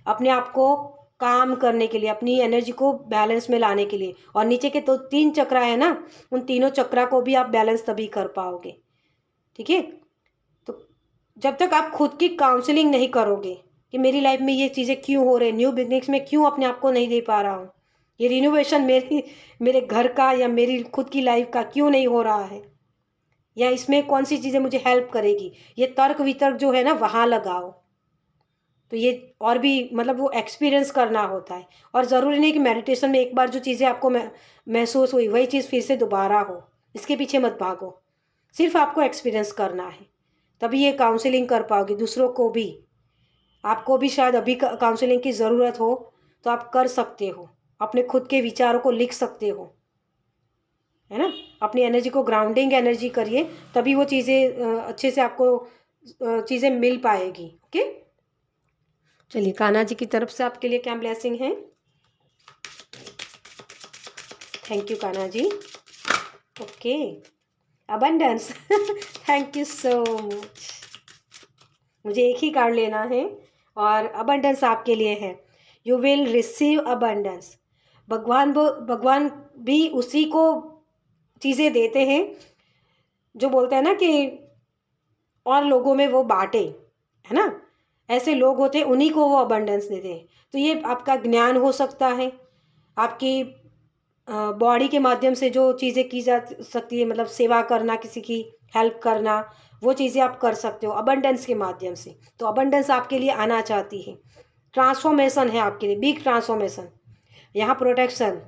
अपने आप को काम करने के लिए, अपनी एनर्जी को बैलेंस में लाने के लिए। और नीचे के तो 3 चक्र है ना, उन तीनों चक्र को भी आप बैलेंस तभी कर पाओगे। ठीक है, तो जब तक आप खुद की काउंसलिंग नहीं करोगे कि मेरी लाइफ में ये चीज़ें क्यों हो रही, न्यू बिगनिंग्स में क्यों अपने आप को नहीं दे पा रहा हूँ, ये रिनोवेशन मेरे घर का या मेरी खुद की लाइफ का क्यों नहीं हो रहा है, या इसमें कौन सी चीज़ें मुझे हेल्प करेगी, ये तर्क वितर्क जो है ना वहाँ लगाओ। तो ये और भी मतलब वो एक्सपीरियंस करना होता है। और ज़रूरी नहीं कि मेडिटेशन में एक बार जो चीज़ें आपको महसूस हुई वही चीज़ फिर से दोबारा हो, इसके पीछे मत भागो। सिर्फ आपको एक्सपीरियंस करना है, तभी ये काउंसलिंग कर पाओगे दूसरों को भी। आपको भी शायद अभी काउंसलिंग की ज़रूरत हो तो आप कर सकते हो, अपने खुद के विचारों को लिख सकते हो, है ना। अपनी एनर्जी को ग्राउंडिंग एनर्जी करिए, तभी वो चीज़ें अच्छे से आपको चीज़ें मिल पाएगी। ओके, चलिए कान्हा जी की तरफ से आपके लिए क्या ब्लेसिंग है। Thank you Kanha ji. Okay, abundance thank you so much. मुझे एक ही कार्ड लेना है और अबंडेंस आपके लिए है। You will receive abundance. भगवान भी उसी को चीज़ें देते हैं जो बोलते हैं ना कि और लोगों में वो बांटे, है ना। ऐसे लोग होते हैं, उन्हीं को वो अबंडेंस देते हैं। तो ये आपका ज्ञान हो सकता है, आपकी बॉडी के माध्यम से जो चीज़ें की जा सकती है, मतलब सेवा करना, किसी की हेल्प करना, वो चीज़ें आप कर सकते हो अबंडेंस के माध्यम से। तो अबंडेंस आपके लिए आना चाहती है, ट्रांसफॉर्मेशन है आपके लिए, बिग ट्रांसफॉर्मेशन। यहाँ प्रोटेक्शन,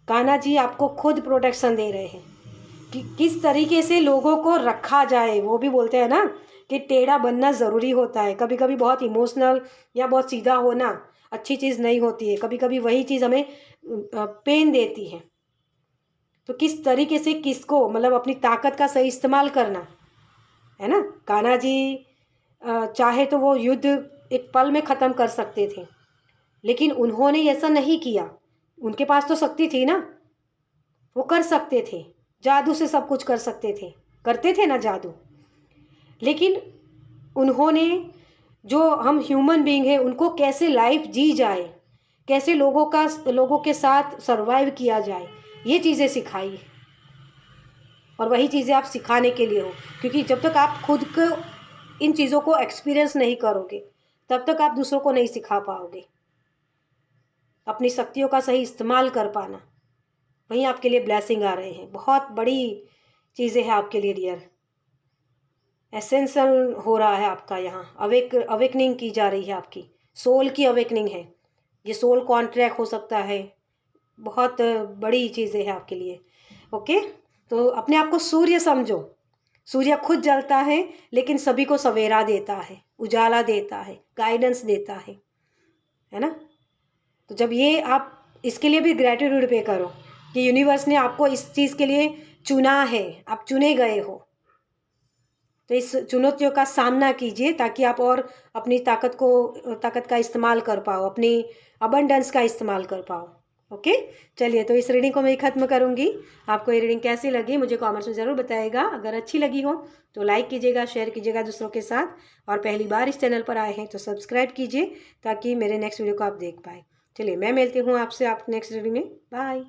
कान्हा जी आपको खुद प्रोटेक्शन दे रहे हैं कि किस तरीके से लोगों को रखा जाए। वो भी बोलते हैं ना कि टेढ़ा बनना ज़रूरी होता है, कभी कभी बहुत इमोशनल या बहुत सीधा होना अच्छी चीज़ नहीं होती है, कभी कभी वही चीज़ हमें पेन देती है। तो किस तरीके से किसको मतलब अपनी ताकत का सही इस्तेमाल करना, है ना। कान्हा जी चाहे तो वो युद्ध एक पल में ख़त्म कर सकते थे, लेकिन उन्होंने ऐसा नहीं किया। उनके पास तो शक्ति थी ना, वो कर सकते थे, जादू से सब कुछ कर सकते थे, करते थे ना जादू। लेकिन उन्होंने जो हम ह्यूमन बीइंग हैं उनको कैसे लाइफ जी जाए, कैसे लोगों के साथ सरवाइव किया जाए, ये चीज़ें सिखाई है। और वही चीज़ें आप सिखाने के लिए हो, क्योंकि जब तक आप खुद को इन चीज़ों को एक्सपीरियंस नहीं करोगे तब तक आप दूसरों को नहीं सिखा पाओगे। अपनी शक्तियों का सही इस्तेमाल कर पाना, वहीं आपके लिए ब्लेसिंग आ रहे हैं। बहुत बड़ी चीज़ें हैं आपके लिए डियर। एसेंशियल हो रहा है आपका यहाँ, अवेकनिंग की जा रही है, आपकी सोल की अवेकनिंग है। ये सोल कॉन्ट्रैक्ट हो सकता है, बहुत बड़ी चीज़ें हैं आपके लिए। ओके, तो अपने आप को सूर्य समझो। सूर्य खुद जलता है लेकिन सभी को सवेरा देता है, उजाला देता है, गाइडेंस देता है ना। तो जब ये आप इसके लिए भी ग्रेटिट्यूड पे करो कि यूनिवर्स ने आपको इस चीज़ के लिए चुना है, आप चुने गए हो। तो इस चुनौतियों का सामना कीजिए ताकि आप और अपनी ताकत का इस्तेमाल कर पाओ, अपनी अबंडेंस का इस्तेमाल कर पाओ। ओके, चलिए तो इस रीडिंग को मैं ख़त्म करूँगी। आपको ये रीडिंग कैसी लगी मुझे कमेंट्स में ज़रूर बताइएगा। अगर अच्छी लगी हो तो लाइक कीजिएगा, शेयर कीजिएगा दूसरों के साथ, और पहली बार इस चैनल पर आए हैं तो सब्सक्राइब कीजिए ताकि मेरे नेक्स्ट वीडियो को आप देख पाए। चलिए मैं मिलती हूँ आपसे नेक्स्ट वीडियो में। बाय।